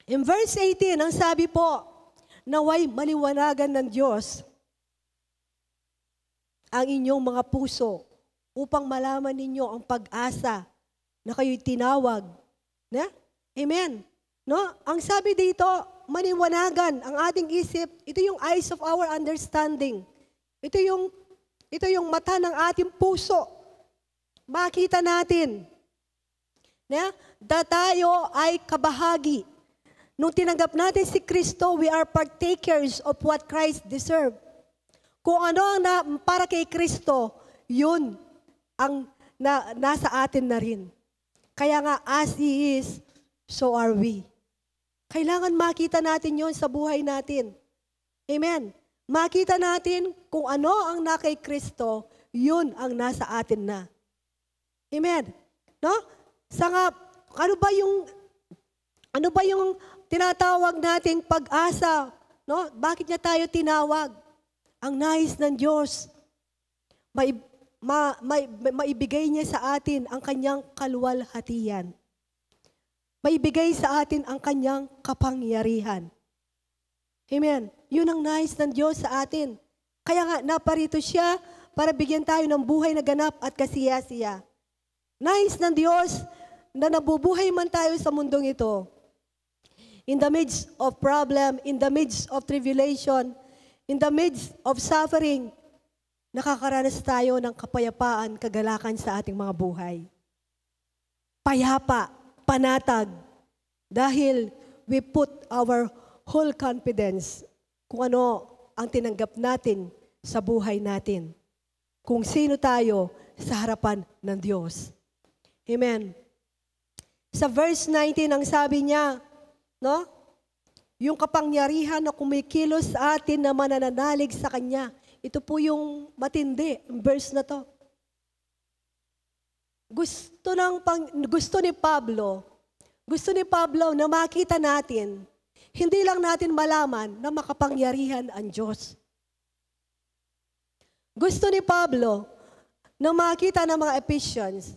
Speaker 7: In verse 18, ang sabi po, naway maliwanagan ng Diyos ang inyong mga puso upang malaman ninyo ang pag-asa na kayo'y tinawag. Na? Amen. No? Ang sabi dito, maniwanagan ang ating isip. Ito yung eyes of our understanding. Ito yung mata ng ating puso. Makita natin na tayo ay kabahagi. Nung tinanggap natin si Kristo, we are partakers of what Christ deserved. Kung ano ang para kay Kristo, yun ang nasa atin na rin. Kaya nga, as He is, so are we. Kailangan makita natin yun sa buhay natin. Amen. Makita natin kung ano ang na kay Kristo, yun ang nasa atin na. Amen. No? Ano ba yung tinatawag nating pag-asa? No? Bakit niya tayo tinawag? Ang nais ng Diyos, maibigay niya sa atin ang kanyang kaluwalhatian. Maibigay sa atin ang kanyang kapangyarihan. Amen. Yun ang nais ng Diyos sa atin. Kaya nga, naparito siya para bigyan tayo ng buhay na ganap at kasiya-siya. Nais ng Diyos na nabubuhay man tayo sa mundong ito. In the midst of problem, in the midst of tribulation, in the midst of suffering, nakakaranas tayo ng kapayapaan, kagalakan sa ating mga buhay. Payapa, panatag, dahil we put our whole confidence kung ano ang tinanggap natin sa buhay natin. Kung sino tayo sa harapan ng Diyos. Amen. Sa verse 19, ang sabi niya, no? Yung kapangyarihan na kumikilos sa atin na manananalig sa Kanya. Ito po yung matindi, verse na to. Gusto ni Pablo na makita natin, hindi lang natin malaman na makapangyarihan ang Diyos. Gusto ni Pablo na makita ng mga Ephesians,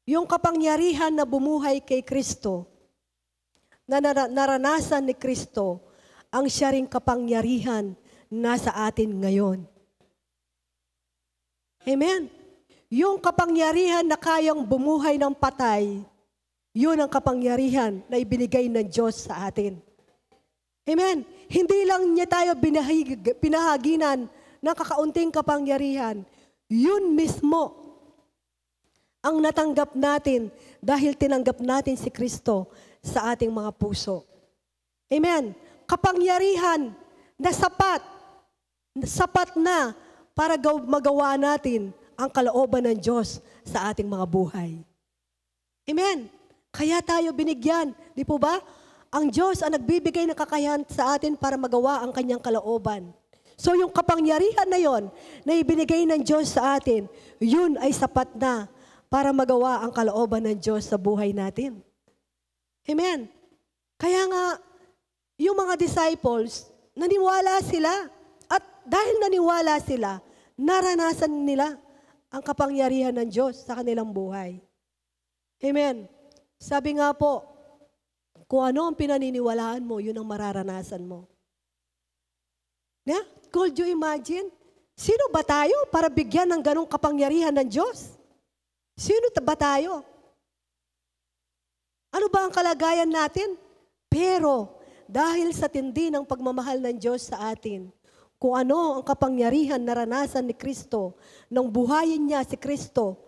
Speaker 7: yung kapangyarihan na bumuhay kay Kristo, na naranasan ni Kristo, ang siya ring kapangyarihan nasa atin ngayon. Amen. Yung kapangyarihan na kayang bumuhay ng patay, yun ang kapangyarihan na ibinigay ng Diyos sa atin. Amen. Hindi lang niya tayo pinahaginan ng kakaunting kapangyarihan. Yun mismo ang natanggap natin dahil tinanggap natin si Kristo sa ating mga puso. Amen. Kapangyarihan na sapat na para magawa natin ang kalooban ng Diyos sa ating mga buhay. Amen. Kaya tayo binigyan, di po ba? Ang Diyos ang nagbibigay ng kakayahan sa atin para magawa ang kanyang kalooban. So yung kapangyarihan na yon na ibinigay ng Diyos sa atin, yun ay sapat na para magawa ang kalooban ng Diyos sa buhay natin. Amen. Kaya nga, yung mga disciples, naniwala sila. At dahil naniwala sila, naranasan nila ang kapangyarihan ng Diyos sa kanilang buhay. Amen. Sabi nga po, kung ano ang pinaniniwalaan mo, yun ang mararanasan mo. Yeah? Could you imagine? Sino ba tayo para bigyan ng ganong kapangyarihan ng Diyos? Sino ba tayo? Ano ba ang kalagayan natin? Pero dahil sa tindi ng pagmamahal ng Diyos sa atin, kung ano ang kapangyarihan naranasan ni Kristo, nang buhayin niya si Kristo,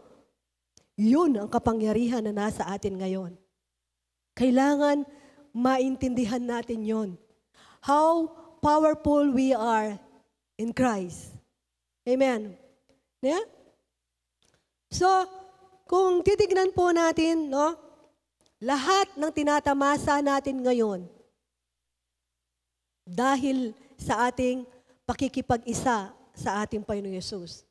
Speaker 7: yun ang kapangyarihan na nasa atin ngayon. Kailangan maintindihan natin yon. How powerful we are in Christ. Amen. Yeah? So, kung titignan po natin, no, lahat ng tinatamasa natin ngayon, dahil sa ating pakikipag-isa sa ating Panginoon Yesus.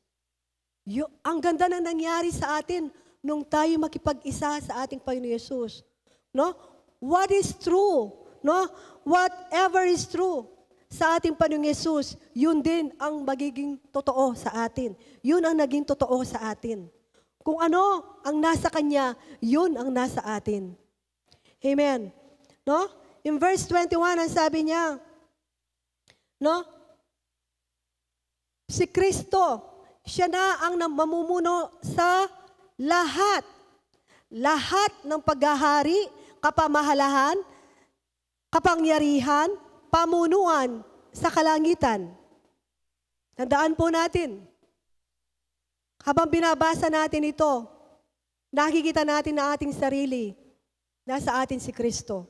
Speaker 7: Ang ganda na nangyari sa atin nung tayo makipag-isa sa ating Panginoon Yesus. No? What is true? No? Whatever is true sa ating Panginoong Yesus, yun din ang magiging totoo sa atin. Yun ang naging totoo sa atin. Kung ano ang nasa Kanya, yun ang nasa atin. Amen. No? In verse 21, ang sabi niya, no? Si Kristo, siya na ang mamumuno sa lahat. Lahat ng paghahari, kapamahalahan, kapangyarihan, pamunuan sa kalangitan. Tandaan po natin, habang binabasa natin ito, nakikita natin na ating sarili, nasa atin si Kristo.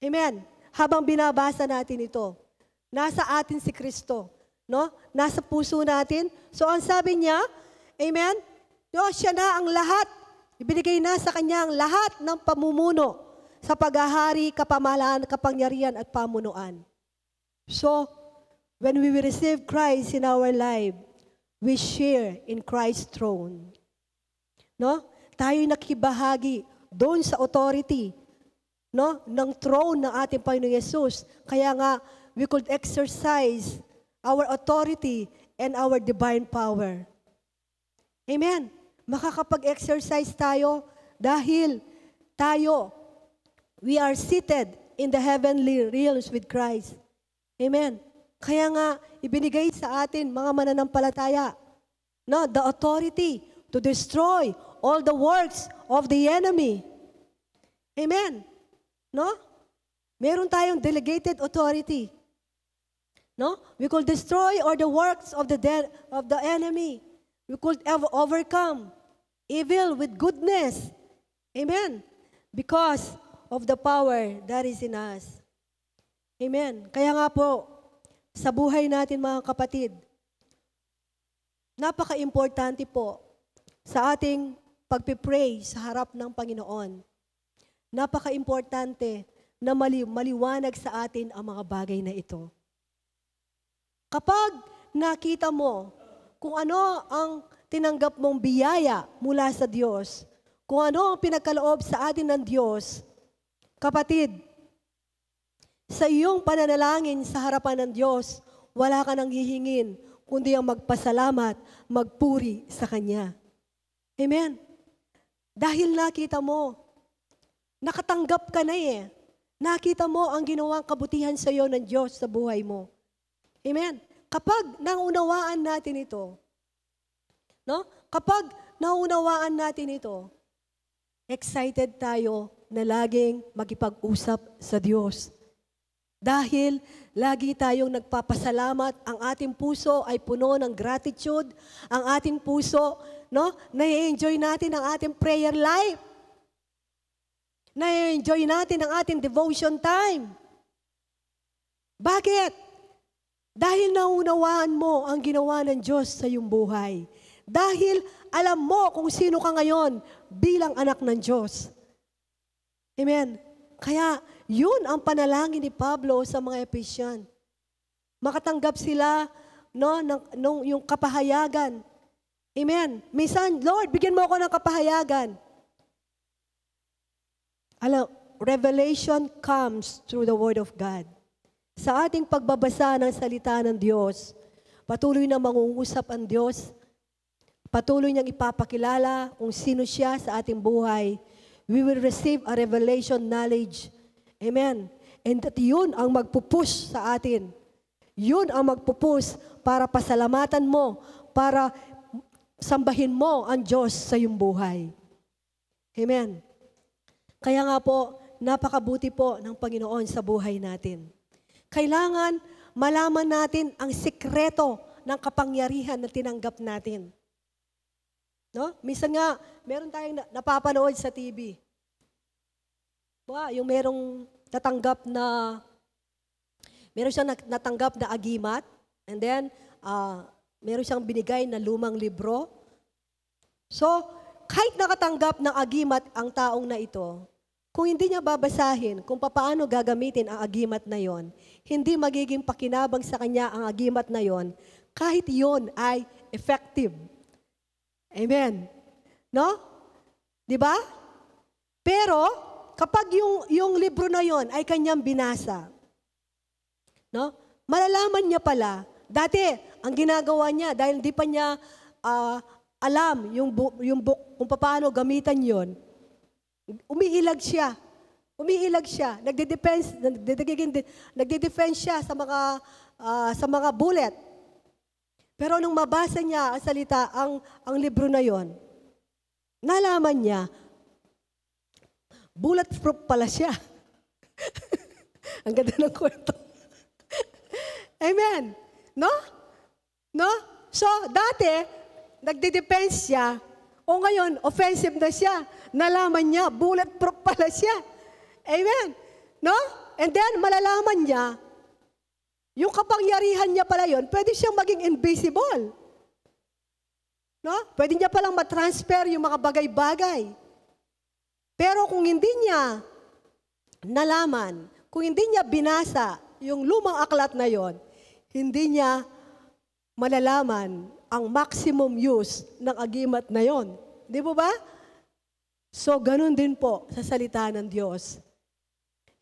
Speaker 7: Amen. Habang binabasa natin ito, nasa atin si Kristo. No? Nasa puso natin. So ang sabi niya, amen, no, siya na ang lahat. Ibinigay na sa Kanya ang lahat ng pamumuno sa paghahari, kapamahalaan, kapangyarihan at pamunuan. So, when we receive Christ in our life, we share in Christ's throne. No? Tayo'y nakibahagi doon sa authority, no, ng throne ng ating Panginoong Yesus. Kaya nga, we could exercise our authority and our divine power. Amen. Makakapag-exercise tayo dahil we are seated in the heavenly realms with Christ. Amen. Kaya nga, ibinigay sa atin, mga mananampalataya, no, the authority to destroy all the works of the enemy. Amen. No? Meron tayong delegated authority. No? We could destroy all the works of the enemy. We could overcome evil with goodness. Amen. Because of the power that is in us. Amen. Kaya nga po, sa buhay natin mga kapatid, napaka-importante po sa ating pagpipray sa harap ng Panginoon. Napaka-importante na maliwanag sa atin ang mga bagay na ito. Kapag nakita mo kung ano ang tinanggap mong biyaya mula sa Diyos, kung ano ang pinagkaloob sa atin ng Diyos, kapatid, sa iyong pananalangin sa harapan ng Diyos, wala ka nang hihingin, kundi ang magpasalamat, magpuri sa Kanya. Amen? Dahil nakita mo, nakatanggap ka na eh. Nakita mo ang ginawang kabutihan sa iyo ng Diyos sa buhay mo. Amen? Kapag naunawaan natin ito, No? Kapag naunawaan natin ito, excited tayo na laging makipag-usap sa Diyos. Dahil lagi tayong nagpapasalamat, ang ating puso ay puno ng gratitude, ang ating puso, no, na-enjoy natin ang ating prayer life. Na-enjoy natin ang ating devotion time. Bakit? Dahil naunawaan mo ang ginawa ng Diyos sa iyong buhay. Dahil alam mo kung sino ka ngayon bilang anak ng Diyos. Amen. Kaya, yun ang panalangin ni Pablo sa mga Ephesian. Makatanggap sila yung kapahayagan. Amen. Minsan, Lord, bigyan mo ako ng kapahayagan. Alam, revelation comes through the Word of God. Sa ating pagbabasa ng salita ng Diyos, patuloy na mangungusap ang Diyos, patuloy niyang ipapakilala kung sino siya sa ating buhay. We will receive a revelation knowledge. Amen. And that yun ang magpupush sa atin. Yun ang magpupush para pasalamatan mo, para sambahin mo ang Diyos sa iyong buhay. Amen. Kaya nga po, napakabuti po ng Panginoon sa buhay natin. Kailangan malaman natin ang sikreto ng kapangyarihan na tinanggap natin. No? Minsan nga, meron tayong napapanood sa TV. Yung merong meron siyang natanggap na agimat, and then, meron siyang binigay na lumang libro. So, kahit nakatanggap ng agimat ang taong na ito, kung hindi niya babasahin kung paano gagamitin ang agimat na yon, hindi magiging pakinabang sa kanya ang agimat na yon, kahit yon ay effective. Amen. No? Di ba? Pero, kapag yung libro na yon ay kanyang binasa, no? Malalaman niya pala, dati, ang ginagawa niya, dahil di pa niya alam yung book, kung paano gamitan yon, umiilag siya. Nagde-defense siya sa mga bullet. Pero nung mabasa niya ang salita, ang libro na yon, nalaman niya, bulletproof pala siya. Ang ganda ng kwento. Amen. No? No? So, dati, nagde-defense siya, o ngayon, offensive na siya. Nalaman niya, bulletproof pala siya. Amen. No? And then, malalaman niya, yung kapangyarihan niya pala yon, pwede siyang maging invisible. No? Pwede niya palang matransfer yung mga bagay-bagay. Pero kung hindi niya nalaman, kung hindi niya binasa yung lumang aklat na yon, hindi niya malalaman ang maximum use ng agimat na yon. Di po ba? So, ganun din po sa salita ng Diyos.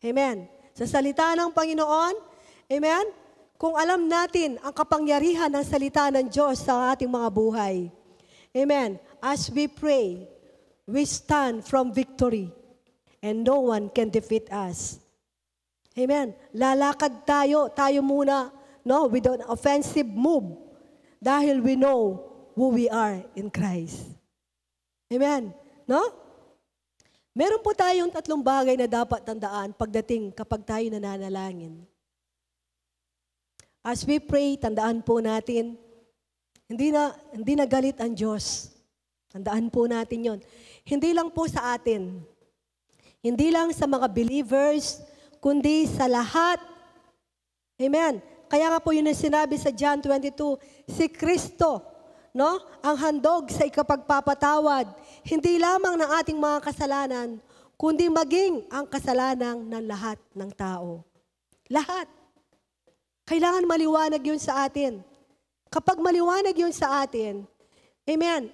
Speaker 7: Amen. Sa salita ng Panginoon, amen, kung alam natin ang kapangyarihan ng salita ng Diyos sa ating mga buhay. Amen. As we pray, we stand from victory and no one can defeat us. Amen. Lalakad tayo muna, no, with an offensive move dahil we know who we are in Christ. Amen. No? Meron po tayong 3 bagay na dapat tandaan pagdating kapag tayo nananalangin. As we pray, tandaan po natin, hindi na galit ang Diyos. Tandaan po natin yon. Hindi lang po sa atin. Hindi lang sa mga believers, kundi sa lahat. Amen. Kaya nga po yun ang sinabi sa John 22, si Kristo, no, ang handog sa ikapagpapatawad, hindi lamang ng ating mga kasalanan, kundi maging ang kasalanan ng lahat ng tao. Lahat. Kailangan maliwanag yun sa atin. Kapag maliwanag yun sa atin, amen,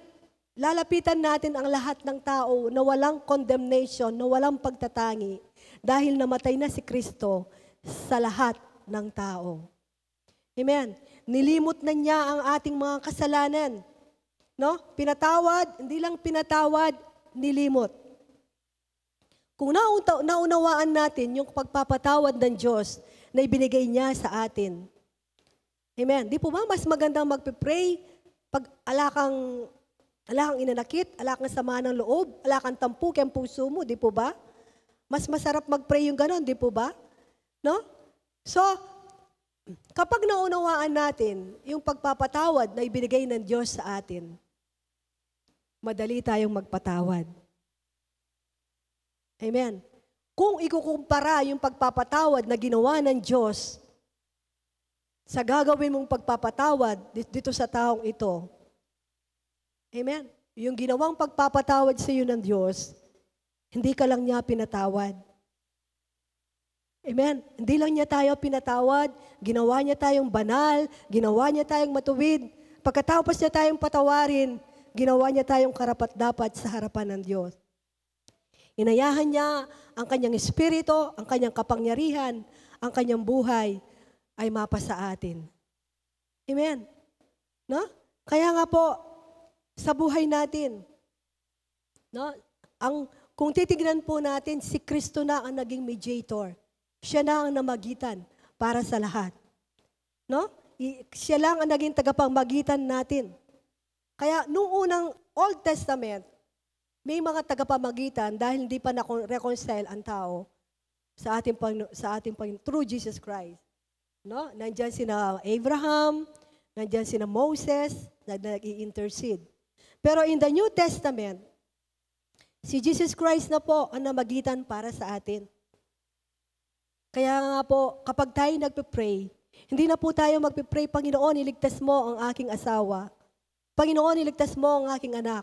Speaker 7: lalapitan natin ang lahat ng tao na walang condemnation, na walang pagtatangi, dahil namatay na si Kristo sa lahat ng tao. Amen. Nilimot na niya ang ating mga kasalanan. No? Pinatawad, hindi lang pinatawad, nilimot. Kung naunawaan natin yung pagpapatawad ng Diyos na ibinigay niya sa atin. Amen. Di po ba mas magandang magpipray pag alakang Ala kang inanakit, ala kang sama ng loob, ala kang tampuk ang puso mo, di po ba? Mas masarap mag-pray yung ganon, di po ba? No? So, kapag naunawaan natin yung pagpapatawad na ibinigay ng Diyos sa atin, madali tayong magpatawad. Amen. Kung ikukumpara yung pagpapatawad na ginawa ng Diyos sa gagawin mong pagpapatawad dito sa taong ito, amen. Yung ginawang pagpapatawad sa iyo ng Diyos, hindi ka lang niya pinatawad. Amen. Hindi lang niya tayo pinatawad, ginawa niya tayong banal, ginawa niya tayong matuwid. Pagkatapos niya tayong patawarin, ginawa niya tayong karapat-dapat sa harapan ng Diyos. Inayahan niya ang kanyang espiritu, ang kanyang kapangyarihan, ang kanyang buhay ay mapa sa atin. Amen. No? Kaya nga po, sa buhay natin, no? Kung titignan po natin, si Kristo na ang naging mediator. Siya na ang namagitan para sa lahat. No? Siya lang ang naging tagapamagitan natin. Kaya noong unang Old Testament, may mga tagapamagitan dahil hindi pa na-reconcile ang tao sa ating Panginoon through Jesus Christ. No? Nandiyan sina Abraham, nandiyan sina Moses, na nag-i-intercede. Pero in the New Testament, si Jesus Christ na po ang namagitan para sa atin. Kaya nga po, kapag tayo nagpe-pray, hindi na po tayo magpe-pray, Panginoon, iligtas mo ang aking asawa. Panginoon, iligtas mo ang aking anak.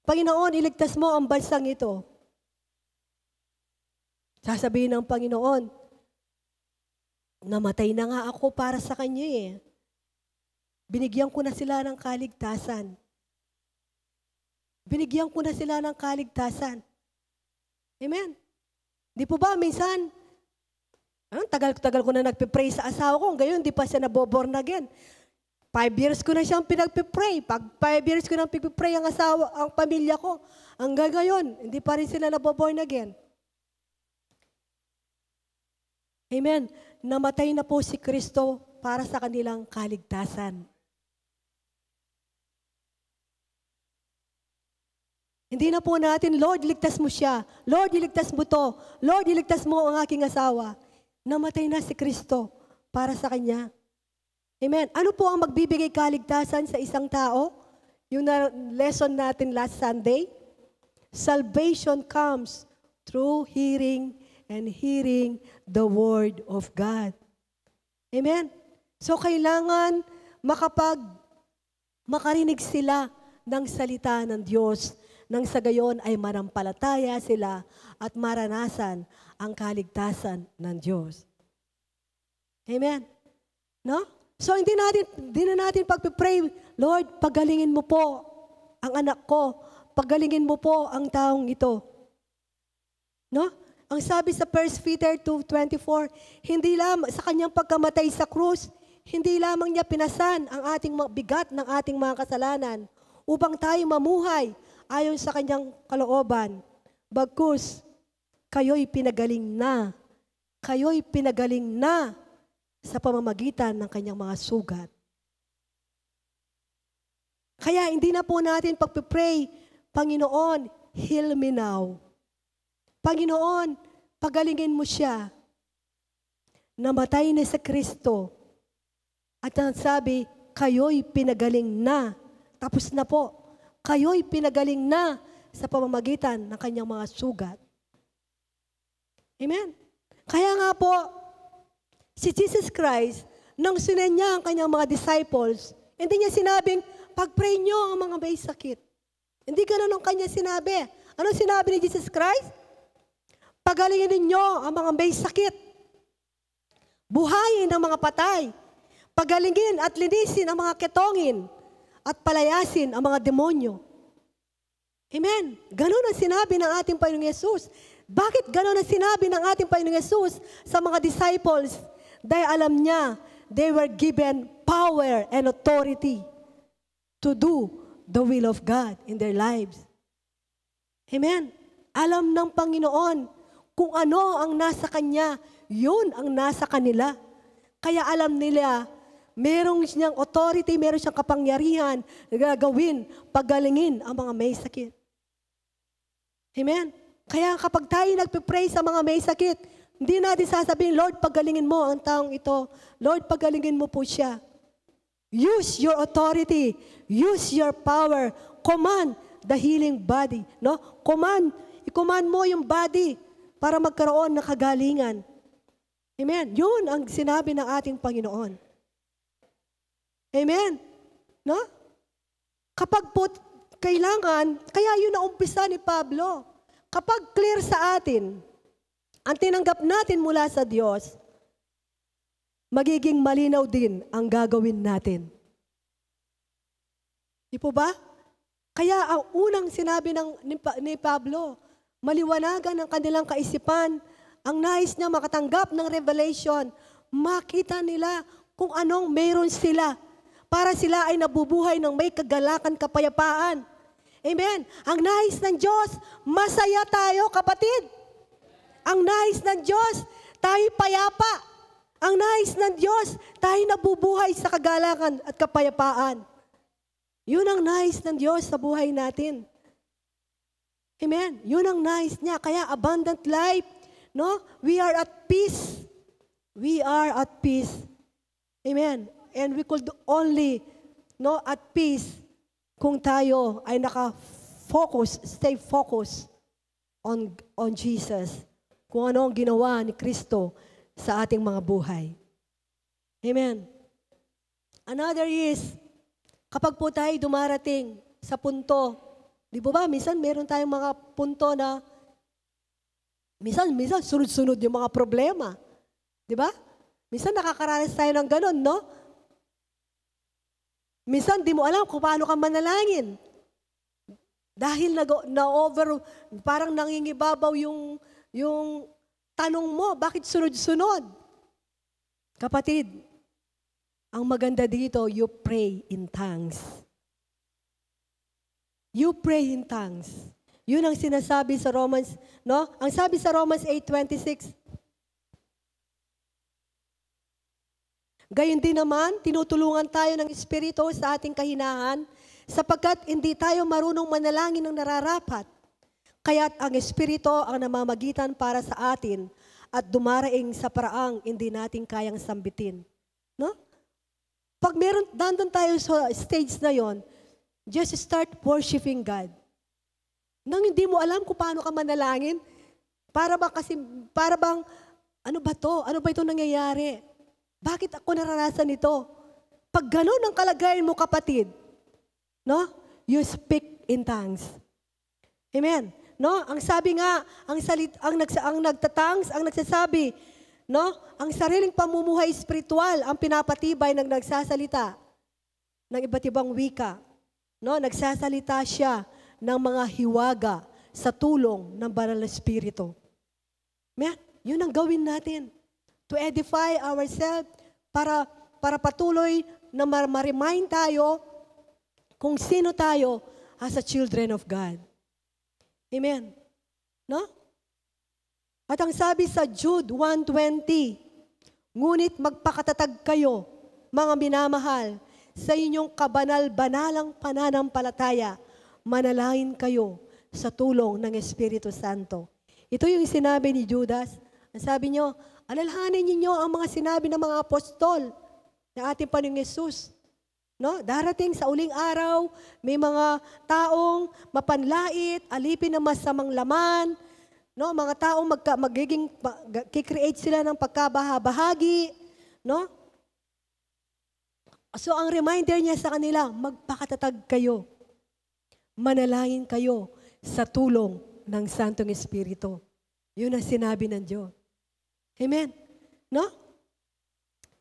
Speaker 7: Panginoon, iligtas mo ang bansang ito. Sasabihin ng Panginoon, namatay na nga ako para sa kanya eh. Binigyan ko na sila ng kaligtasan. Binigyan ko na sila ng kaligtasan. Amen. Di po ba, minsan, tagal ko na nagpe-pray sa asawa ko, ngayon di pa siya naboborn again. 5 years ko na siyang pinagpe-pray. Pag 5 years ko nang pinagpe-pray ang pamilya ko, hanggang ngayon, hindi pa rin sila naboborn again. Amen. Namatay na po si Kristo para sa kanilang kaligtasan. Hindi na po natin, Lord, iligtas mo siya. Lord, iligtas mo to. Lord, iligtas mo ang aking asawa. Namatay na si Kristo para sa kanya. Amen. Ano po ang magbibigay kaligtasan sa isang tao? Yung lesson natin last Sunday. Salvation comes through hearing and hearing the Word of God. Amen. So kailangan makarinig sila ng salita ng Diyos. Nang sa gayon ay manampalataya sila at maranasan ang kaligtasan ng Diyos. Amen. No? So hindi na natin pagpipray, Lord, pagalingin mo po ang anak ko. Pagalingin mo po ang taong ito. No? Ang sabi sa 1 Peter 2:24, hindi lamang sa kanyang pagkamatay sa krus, hindi lamang niya pinasan ang ating bigat ng ating mga kasalanan upang tayo mamuhay ayon sa kanyang kalooban. Bagkus, kayo'y pinagaling na. Kayo'y pinagaling na sa pamamagitan ng kanyang mga sugat. Kaya hindi na po natin pagpipray, Panginoon, heal me now. Panginoon, pagalingin mo siya. Namatay na sa Kristo. At ang sabi, kayo'y pinagaling na. Tapos na po. Kayo'y pinagaling na sa pamamagitan ng kanyang mga sugat. Amen? Kaya nga po, si Jesus Christ, nang sinan niya ang kanyang mga disciples, hindi niya sinabing, pag-pray niyo ang mga may sakit. Hindi ganun ang kanya sinabi. Ano sinabi ni Jesus Christ? Pagalingin ninyo ang mga may sakit. Buhayin ang mga patay. Pagalingin at linisin ang mga ketongin. At palayasin ang mga demonyo. Amen. Ganon ang sinabi ng ating Panginoong Yesus. Bakit ganon ang sinabi ng ating Panginoong Yesus sa mga disciples? Dahil alam niya, they were given power and authority to do the will of God in their lives. Amen. Alam ng Panginoon kung ano ang nasa Kanya, yun ang nasa kanila. Kaya alam nila, Merong siyang authority, meron siyang kapangyarihan na gagawin, pagalingin ang mga may sakit. Amen? Kaya kapag tayo nagpipray sa mga may sakit, hindi natin sasabihin, Lord, pagalingin mo ang taong ito. Lord, pagalingin mo po siya. Use your authority. Use your power. Command the healing body. No? I-command mo yung body para magkaroon ng kagalingan. Amen? Yun ang sinabi ng ating Panginoon. Amen? No? Kapag po kailangan, kaya yun ang umpisa ni Pablo. Kapag clear sa atin, ang tinanggap natin mula sa Diyos, magiging malinaw din ang gagawin natin. Di po ba? Kaya ang unang sinabi ni Pablo, maliwanagan ang kanilang kaisipan, ang nais niya makatanggap ng revelation, makita nila kung anong meron sila para sila ay nabubuhay ng may kagalakan, kapayapaan. Amen. Ang nais ng Diyos, masaya tayo, kapatid. Ang nais ng Diyos, tayo payapa. Ang nais ng Diyos, tayo nabubuhay sa kagalakan at kapayapaan. Yun ang nais ng Diyos sa buhay natin. Amen. Yun ang nais niya. Kaya abundant life, no? We are at peace. We are at peace. Amen. And we could only, no, at peace kung tayo ay naka-focus, stay focused on Jesus. Kung ano ang ginawa ni Kristo sa ating mga buhay. Amen. Another is, kapag po tayo dumarating sa punto, di ba minsan meron tayong mga punto na, minsan sunod-sunod yung mga problema. Di ba? Minsan nakakaranas tayo ng ganun, no? Minsan di mo alam kung paano ka manalangin. Dahil parang nangingibabaw yung tanong mo, bakit sunod-sunod? Kapatid, ang maganda dito, you pray in tongues. You pray in tongues. Yun ang sinasabi sa Romans, no? Ang sabi sa Romans 8:26, gayon din naman, tinutulungan tayo ng Espiritu sa ating kahinahan, sapagkat hindi tayo marunong manalangin ng nararapat. Kaya't ang Espiritu ang namamagitan para sa atin at dumaraing sa paraang hindi natin kayang sambitin. No? Pag nandun tayo sa stage na yon, just start worshiping God. Nang hindi mo alam kung paano ka manalangin, para bang, ano ba to? Ano ba ito nangyayari? Bakit ako naranasan ito? Pag ganun ang kalagayan mo, kapatid, no? You speak in tongues. Amen. No? Ang sabi nga, ang nagsasabi, no? Ang sariling pamumuhay espiritual ang pinapatibay ng nagsasalita ng iba't ibang wika. No? Nagsasalita siya ng mga hiwaga sa tulong ng Banal na Espiritu. Amen. Yun ang gawin natin. To edify ourselves para patuloy na ma-remind tayo kung sino tayo as a children of God. Amen. No? At ang sabi sa Jude 1:20, ngunit magpakatatag kayo, mga minamahal, sa inyong kabanal-banalang pananampalataya, manalangin kayo sa tulong ng Espiritu Santo. Ito yung sinabi ni Judas. Ang sabi niyo, alalahanin ninyo ang mga sinabi ng mga apostol na ating Panginoong Yesus. No? Darating sa uling araw, may mga taong mapanlait, alipin ng masamang laman, no? Mga taong kikreate sila ng pagkabahabahagi. No? So ang reminder niya sa kanila, magpakatatag kayo. Manalangin kayo sa tulong ng Santong Espiritu. Yun ang sinabi ng Diyos. Amen. No?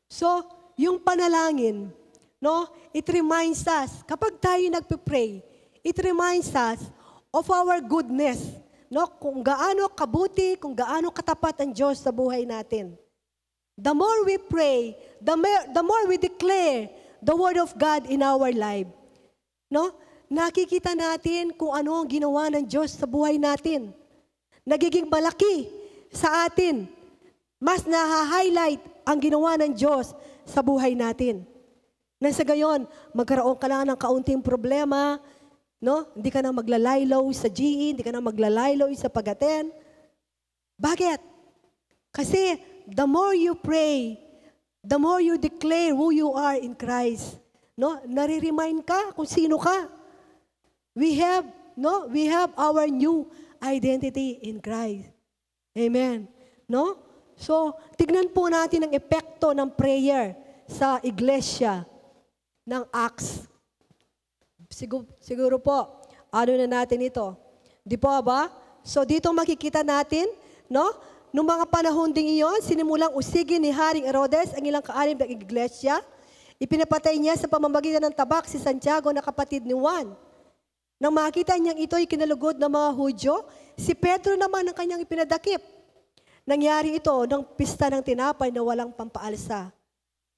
Speaker 7: So, yung panalangin, no, it reminds us, kapag tayo nagpe-pray, it reminds us of our goodness, no? Kung gaano kabuti, kung gaano katapat ang Diyos sa buhay natin. The more we pray, the more we declare the Word of God in our life. No? Nakikita natin kung ano ang ginawa ng Diyos sa buhay natin. Nagiging malaki sa atin. Mas na-highlight ang ginawa ng Diyos sa buhay natin. Na sa gayon, magkaroon ka lang ng kaunting problema, no? Hindi ka na maglalaylaw sa GE, hindi ka na maglalaylaw sa pag-attend. Bakit? Kasi the more you pray, the more you declare who you are in Christ, no? Nare-remind ka kung sino ka. We have our new identity in Christ. Amen. No? So, tignan po natin ang epekto ng prayer sa iglesia ng Acts. Siguro po, ano na natin ito? Di po ba? So, dito makikita natin, no? Noong mga panahon ding iyon, sinimulang usigin ni Haring Herodes ang ilang kaalim ng iglesia. Ipinapatay niya sa pamamagitan ng tabak si Santiago na kapatid ni Juan. Nang makita niyang ito'y kinalugod ng mga Hudyo, si Pedro naman ang kanyang ipinadakip. Nangyari ito ng pista ng tinapay na walang pampaalsa.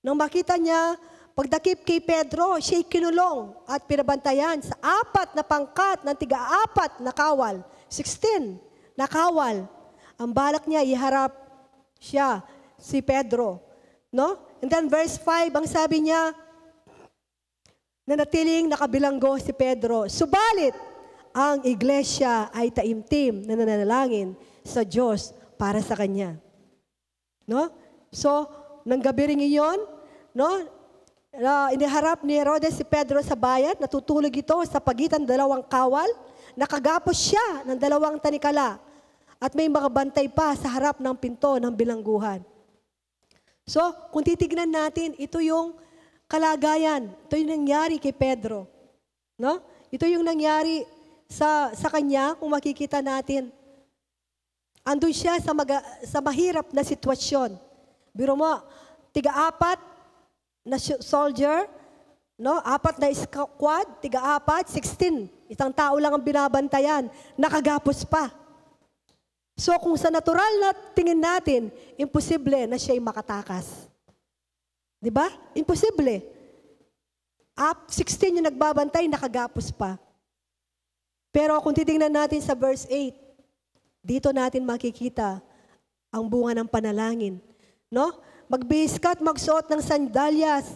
Speaker 7: Nang makita niya, pagdakip kay Pedro, siya'y kinulong at pinabantayan sa 4 na pangkat ng tiga-4 na kawal. 16 na kawal. Ang balak niya, iharap siya, si Pedro. No? And then verse 5, ang sabi niya, nanatiling nakabilanggo si Pedro. Subalit, ang iglesia ay taimtim na nananalangin sa Diyos para sa kanya. No? So, nang gabi rin iyon, no? Iniharap ni Herodes si Pedro sa bayan, natutulog ito sa pagitan ng 2 kawal, nakagapos siya ng 2 tanikala, at may mga bantay pa sa harap ng pinto ng bilangguhan. So, kung titignan natin, ito yung kalagayan, ito yung nangyari kay Pedro. No? Ito yung nangyari sa kanya, kung makikita natin. Andun siya sa mahirap na sitwasyon. Biro mo, tiga-4 na soldier, no? 4 na squad, tiga-4, 16. Isang tao lang ang binabantayan, nakagapos pa. So kung sa natural na tingin natin, imposible na siya'y makatakas. Di ba? Imposible. 16 yung nagbabantay, nakagapos pa. Pero kung titingnan natin sa verse 8, dito natin makikita ang bunga ng panalangin. No? Magbihis ka at magsuot ng sandalyas.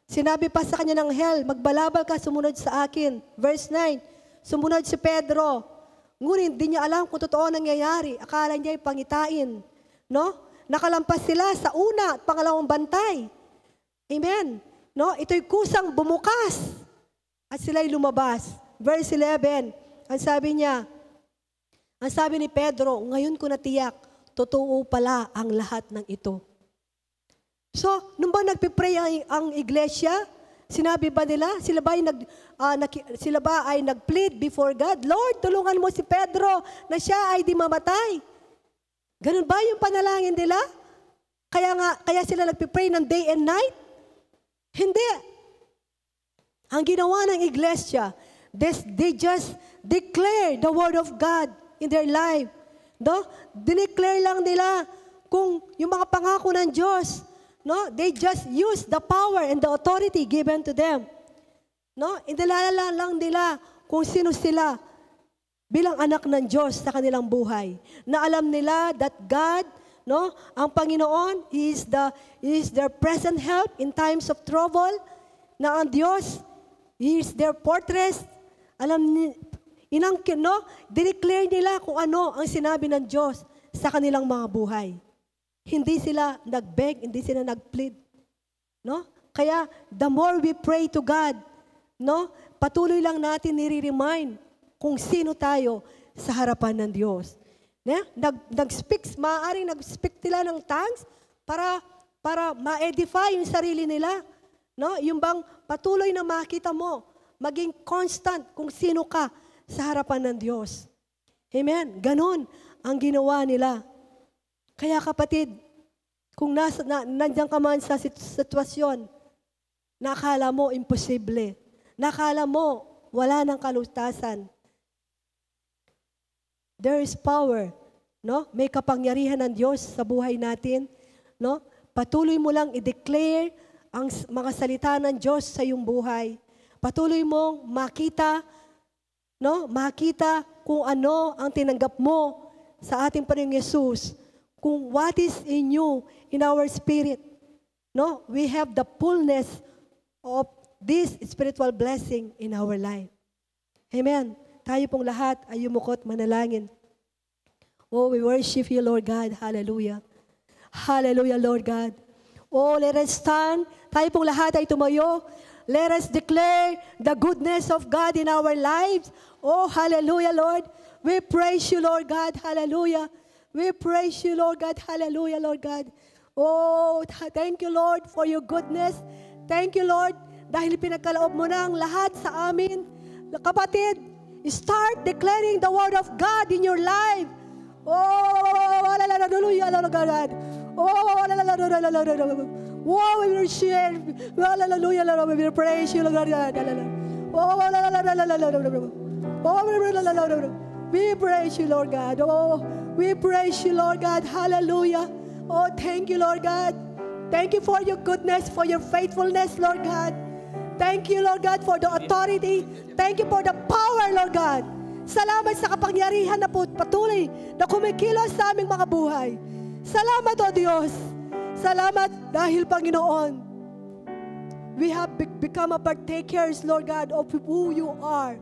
Speaker 7: Sinabi pa sa kanya ng hell, magbalabal ka, sumunod sa akin. Verse 9, sumunod si Pedro. Ngunit di niya alam kung totoo nangyayari. Akala niya ay pangitain. No? Nakalampas sila sa una at pangalawang bantay. Amen. No? Ito'y kusang bumukas. At sila'y lumabas. Verse 11, ang sabi ni Pedro, ngayon ko natiyak, totoo pala ang lahat ng ito. So, nung ba nagpipray ang iglesia, sinabi ba nila, sila ba ay nag-plead before God, Lord, tulungan mo si Pedro na siya ay di mamatay. Ganun ba yung panalangin nila? Kaya sila nagpipray ng day and night? Hindi. Ang ginawa ng iglesia, they just declare the word of God in their life. No? Dineclare lang nila kung yung mga pangako ng Diyos. No? They just use the power and the authority given to them. No? Inilala lang nila kung sino sila bilang anak ng Diyos sa kanilang buhay. Na alam nila that God, no, ang Panginoon is their present help in times of trouble. Na ang Diyos is their fortress. Dineclare nila kung ano ang sinabi ng Diyos sa kanilang mga buhay. Hindi sila nag-beg, hindi sila nag-plead. No? Kaya, the more we pray to God, no, patuloy lang natin nire-remind kung sino tayo sa harapan ng Diyos. Maaaring nag-speak sila ng tongues para ma-edify yung sarili nila. No? Yung bang patuloy na makita mo, maging constant kung sino ka sa harapan ng Diyos. Amen? Ganon ang ginawa nila. Kaya kapatid, kung nandiyan ka man sa sitwasyon, nakala mo imposible, nakala mo wala ng kalutasan, there is power, no? May kapangyarihan ng Diyos sa buhay natin, no? Patuloy mo lang i-declare ang mga salita ng Diyos sa iyong buhay. Patuloy mong makita, no? Makita kung ano ang tinanggap mo sa ating Panginoong Yesus. Kung what is in you, in our spirit. No? We have the fullness of this spiritual blessing in our life. Amen. Tayo pong lahat ay yumukot manalangin. Oh, we worship you, Lord God. Hallelujah. Hallelujah, Lord God. Oh, let us stand. Tayo pong lahat ay tumayo. Let us declare the goodness of God in our lives. Oh, hallelujah, Lord. We praise you, Lord God. Hallelujah. We praise you, Lord God. Hallelujah, Lord God. Oh, thank you, Lord, for your goodness. Thank you, Lord, dahil pinagkaloob mo na ang lahat sa amin. Kapatid, start declaring the word of God in your life. Oh, hallelujah, Lord God. Oh, hallelujah. Oh, we will share. Hallelujah, Lord. We will praise you, Lord God. Oh, hallelujah. Oh, we praise you, Lord God. Oh, we praise you, Lord God. Hallelujah. Oh, thank you, Lord God. Thank you for your goodness, for your faithfulness, Lord God. Thank you, Lord God, for the authority. Thank you for the power, Lord God. Salamat sa kapangyarihan na patuloy na kumikilos sa aming mga buhay. Salamat, O Diyos. Salamat dahil, Panginoon, we have become a partakers, Lord God, of who you are.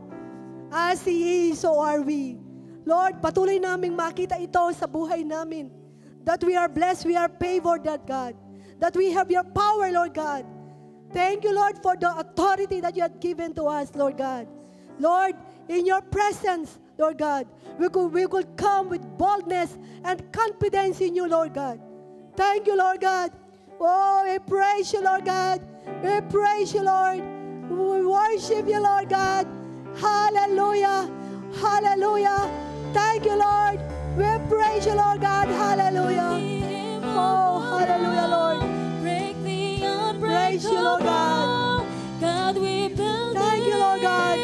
Speaker 7: As He is, so are we. Lord, patuloy naming makita ito sa buhay namin. That we are blessed, we are favored, that God. That we have your power, Lord God. Thank you, Lord, for the authority that you have given to us, Lord God. Lord, in your presence, Lord God, we could come with boldness and confidence in you, Lord God. Thank you, Lord God. Oh, we praise you, Lord God. We praise you, Lord. We worship you, Lord God. Hallelujah. Hallelujah. Thank you, Lord. We praise you, Lord God. Hallelujah. Oh, hallelujah, Lord.
Speaker 2: Break the
Speaker 7: Praise you, Lord God.
Speaker 2: God, we believe.
Speaker 7: Thank you, Lord God.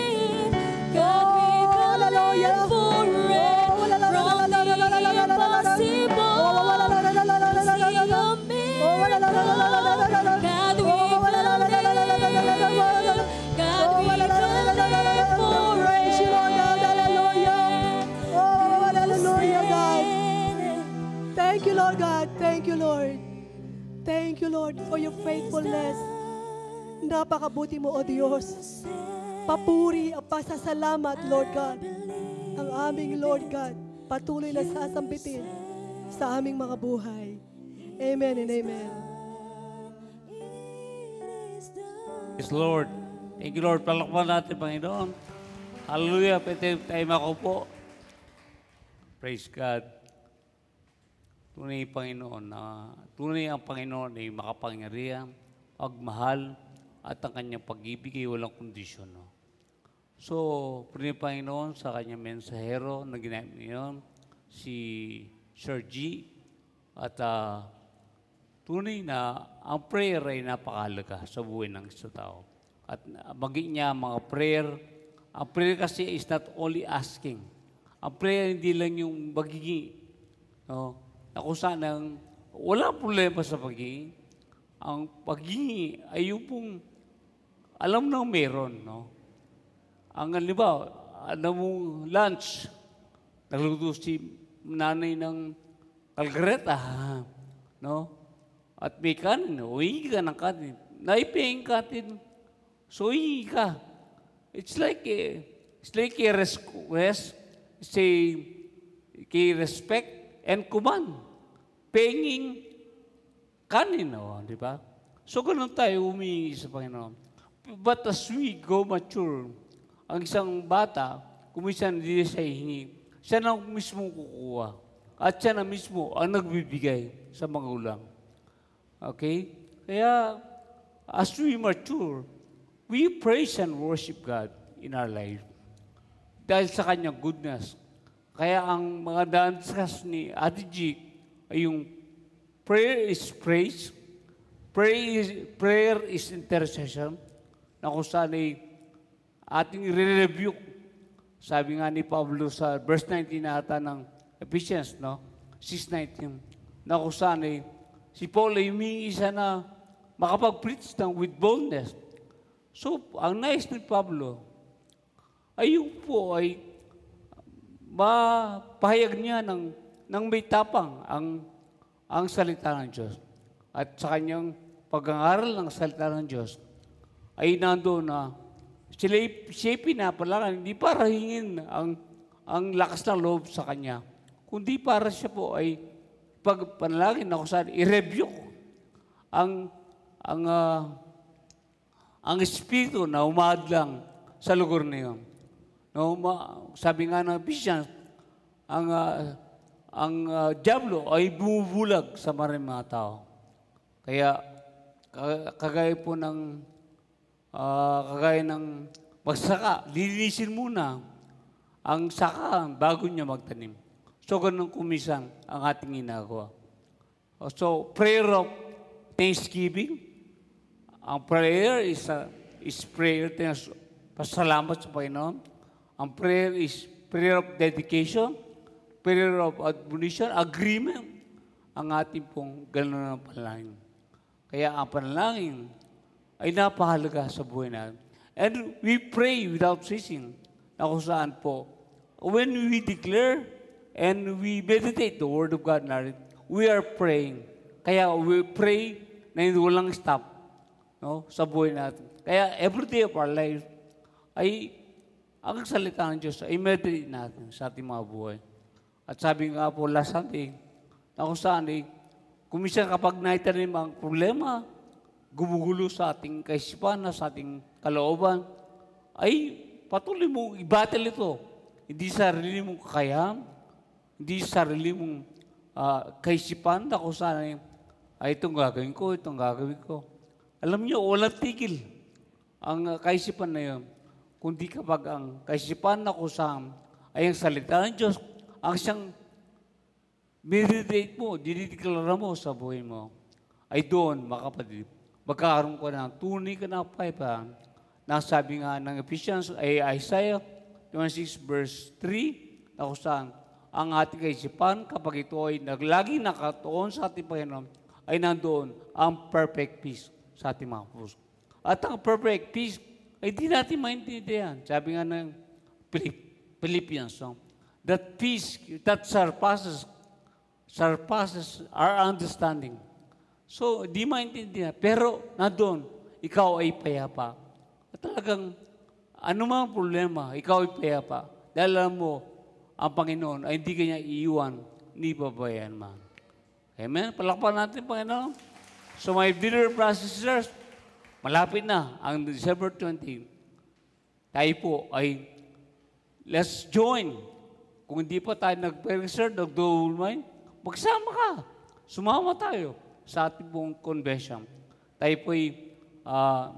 Speaker 2: God, we
Speaker 7: hallelujah.
Speaker 2: believe for it. From the impossible, see a miracle. God, we believe. God, we believe for
Speaker 7: Praise you, Lord God. Hallelujah. Oh, hallelujah, God. Thank you, Lord God. Thank you, Lord. Thank you, Lord, for your faithfulness. Napakabuti mo, O Diyos. Papuri at pasasalamat, Lord God. Ang aming Lord God, patuloy na sasambitin sa aming mga buhay. Amen and amen.
Speaker 8: Yes, Lord. Thank you, Lord. Palakpan natin, Panginoon. Hallelujah. Pwede tayo makupo. Praise God. Tunay, Panginoon, na tunay ang Panginoon ay makapangyarihan, pagmahal, at ang kanyang pag-ibig ay walang kondisyon. No? So, tunay, Panginoon, sa kanyang mensahero na ginamit ngayon, si Sir G, at tunay na ang prayer ay napakahalaga sa buhay ng isang tao. At maging niya mga prayer, ang prayer kasi is not only asking. Ang prayer hindi lang yung paghingi. No? Na kung saan walang problema sa paghingi. Ang paghingi ay yung pong alam nang meron. No? Ang halimbawa, ano mong lunch, nagluto si nanay ng kalgareta. No? At may kanin, uwi ka ng kanin. Naiping kanin, so uwi ka. It's like a request, it's a respect and command. Paying kanin, di ba? So ganun tayo humingi sa Panginoon. But as we go mature, ang isang bata, kung minsan hindi siya hihingi, siya na mismo kukuha. At siya na mismo ang nagbibigay sa magulang. Okay? Kaya, as we mature, we praise and worship God in our life. Dahil sa kanyang goodness. Kaya ang mga daan-discuss ni Ate G ay yung prayer is praise, prayer is intercession, na kung saan ay ating re-review. Sabi nga ni Pablo sa verse 19 na ata ng Ephesians, no? 6:19, na kung saan ay si Paul ay humingi siya na makapag-preach ng with boldness. So, ang nais ni Pablo ay yung po ay mapahayag niya ng may tapang ang salita ng Diyos. At sa kanyang pag-aaral ng salita ng Diyos, ay nandoon na siya'y pinapalangan, hindi para hingin ang lakas ng loob sa kanya, kundi para siya po ay pagpanalangin na kung saan i-review ang espiritu na umadlang sa lugar na yun. No, sabi nga ng Ephesians, ang diablo ay bumubulag sa maraming mga tao. Kaya kagaya ng magsaka, linisin muna ang saka bago niya magtanim. So, ganun kumisang ang ating ginagawa. So, prayer of thanksgiving. Ang prayer is prayer, pasalamat sa Panginoon. Ang prayer is prayer of dedication, prayer of admonition, agreement, ang ating pong gano'n ng panalangin. Kaya ang panalangin ay napahalaga sa buhay natin. And we pray without ceasing, na kung saan po, when we declare and we meditate the Word of God natin, we are praying. Kaya we pray na hindi walang stop, no, sa buhay natin. Kaya every day of our life ay ang salita ng Diyos ay meditate natin sa ating mga buhay. At sabi nga po last Sunday, na kung saan kuminsan kapag naitanim ang problema, gumugulo sa ating kaisipan, sa ating kalooban, ay patuloy mong i-battle ito. Hindi sarili mong kakayahan, hindi sarili mong kaisipan na kung saan ay itong gagawin ko, itong gagawin ko. Alam niyo, walang tigil ang kaisipan na yun. Kundi kapag ang kaisipan na kung saan ay ang salita ng Diyos, ang siyang meditate mo, dinideklara mo sa buhay mo, ay doon, mga kapatid, magkakaroon ka ng tunay ka na payapaan. Nasabi nga ng Ephesians ay Isaiah 26 verse 3, na kung saan ang ating kaisipan, kapag ito ay laging nakatuon sa ating Panginoon, ay nandoon ang perfect peace sa ating mga puso. At ang perfect peace ay di natin maintindihan. Sabi nga ng Philippians, no? That peace that surpasses our understanding. So, di maintindihan. Pero, nandoon, ikaw ay payapa. At talagang, anumang problema, ikaw ay payapa. Dahil alam mo, ang Panginoon ay hindi kanya iiwan, ni babayan man. Amen? Palakpan natin, Panginoon. So, my dear brothers and sisters, malapit na ang December 20. Tayo po ay, let's join. Kung hindi pa tayo nag-register, nag-double-mind, magsama ka. Sumama tayo sa ating pong convention. Tayo po ay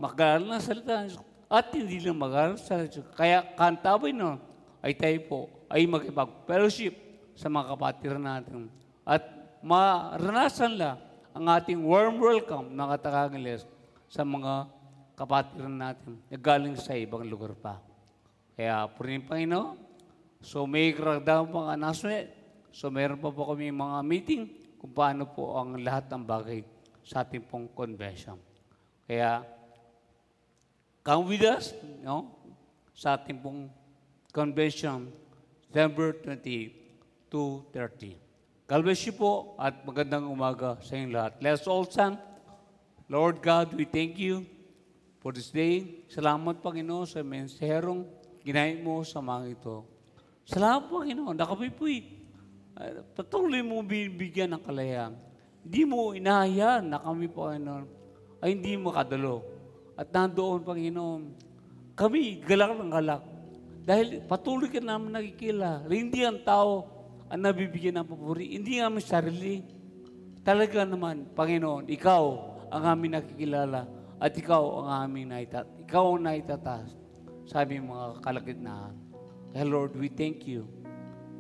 Speaker 8: mag-aaral ng salita at hindi lang mag-aaral ng salita. Kaya kantabay nun ay tayo po ay mag-fellowship sa mga kapatiran natin. At maranasan lang ang ating warm welcome ng Katakangiles sa mga kapatiran natin na galing sa ibang lugar pa. Kaya po rin, Panginoon, so may karagdagang pang announcement. So meron pa po kami mga meeting kung paano po ang lahat ng bagay sa ating pong convention. Kaya, come with us, no, sa ating pong convention, December 28 to 30. God bless you po at magandang umaga sa inyong lahat. Let's all stand. Lord God, we thank you for this day. Salamat, Panginoon, sa mensaherong ginahin mo sa mga ito. Salamat, Panginoon, na kami po'y patuloy mo binibigyan ng kalayaan. Hindi mo inahayan na kami, Panginoon, ay hindi makadalo. At nandoon, Panginoon, kami galak ng galak. Dahil patuloy ka namin nakikila. Hindi ang tao ang nabibigyan ng papuri. Hindi namin sarili. Talaga naman, Panginoon, ikaw ang aming nakikilala at ikaw ang aming naitataas sa aming mga kalagitnaan. Kaya Lord, we thank you.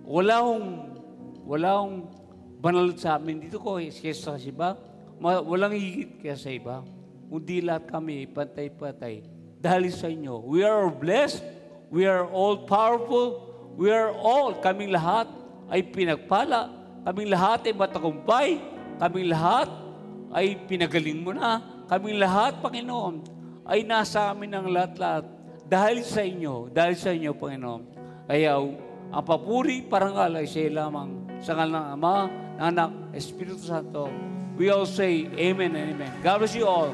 Speaker 8: Wala akong banal sa amin dito ko kesa sa iba. Walang higit kaya sa iba. Kundi lahat kami pantay-pantay. Dahil sa inyo, we are blessed. We are all powerful. We are all, kaming lahat ay pinagpala. Kaming lahat ay matagumpay. Kaming lahat ay pinagaling mo na. Kaming lahat, Panginoon, ay nasa amin ang lahat-lahat. Dahil sa inyo, Panginoon. Kaya ang papuri, parangal ay siya lamang sa ngalan ng Ama, ng Anak, Espiritu Santo. We all say Amen and Amen. God bless you all.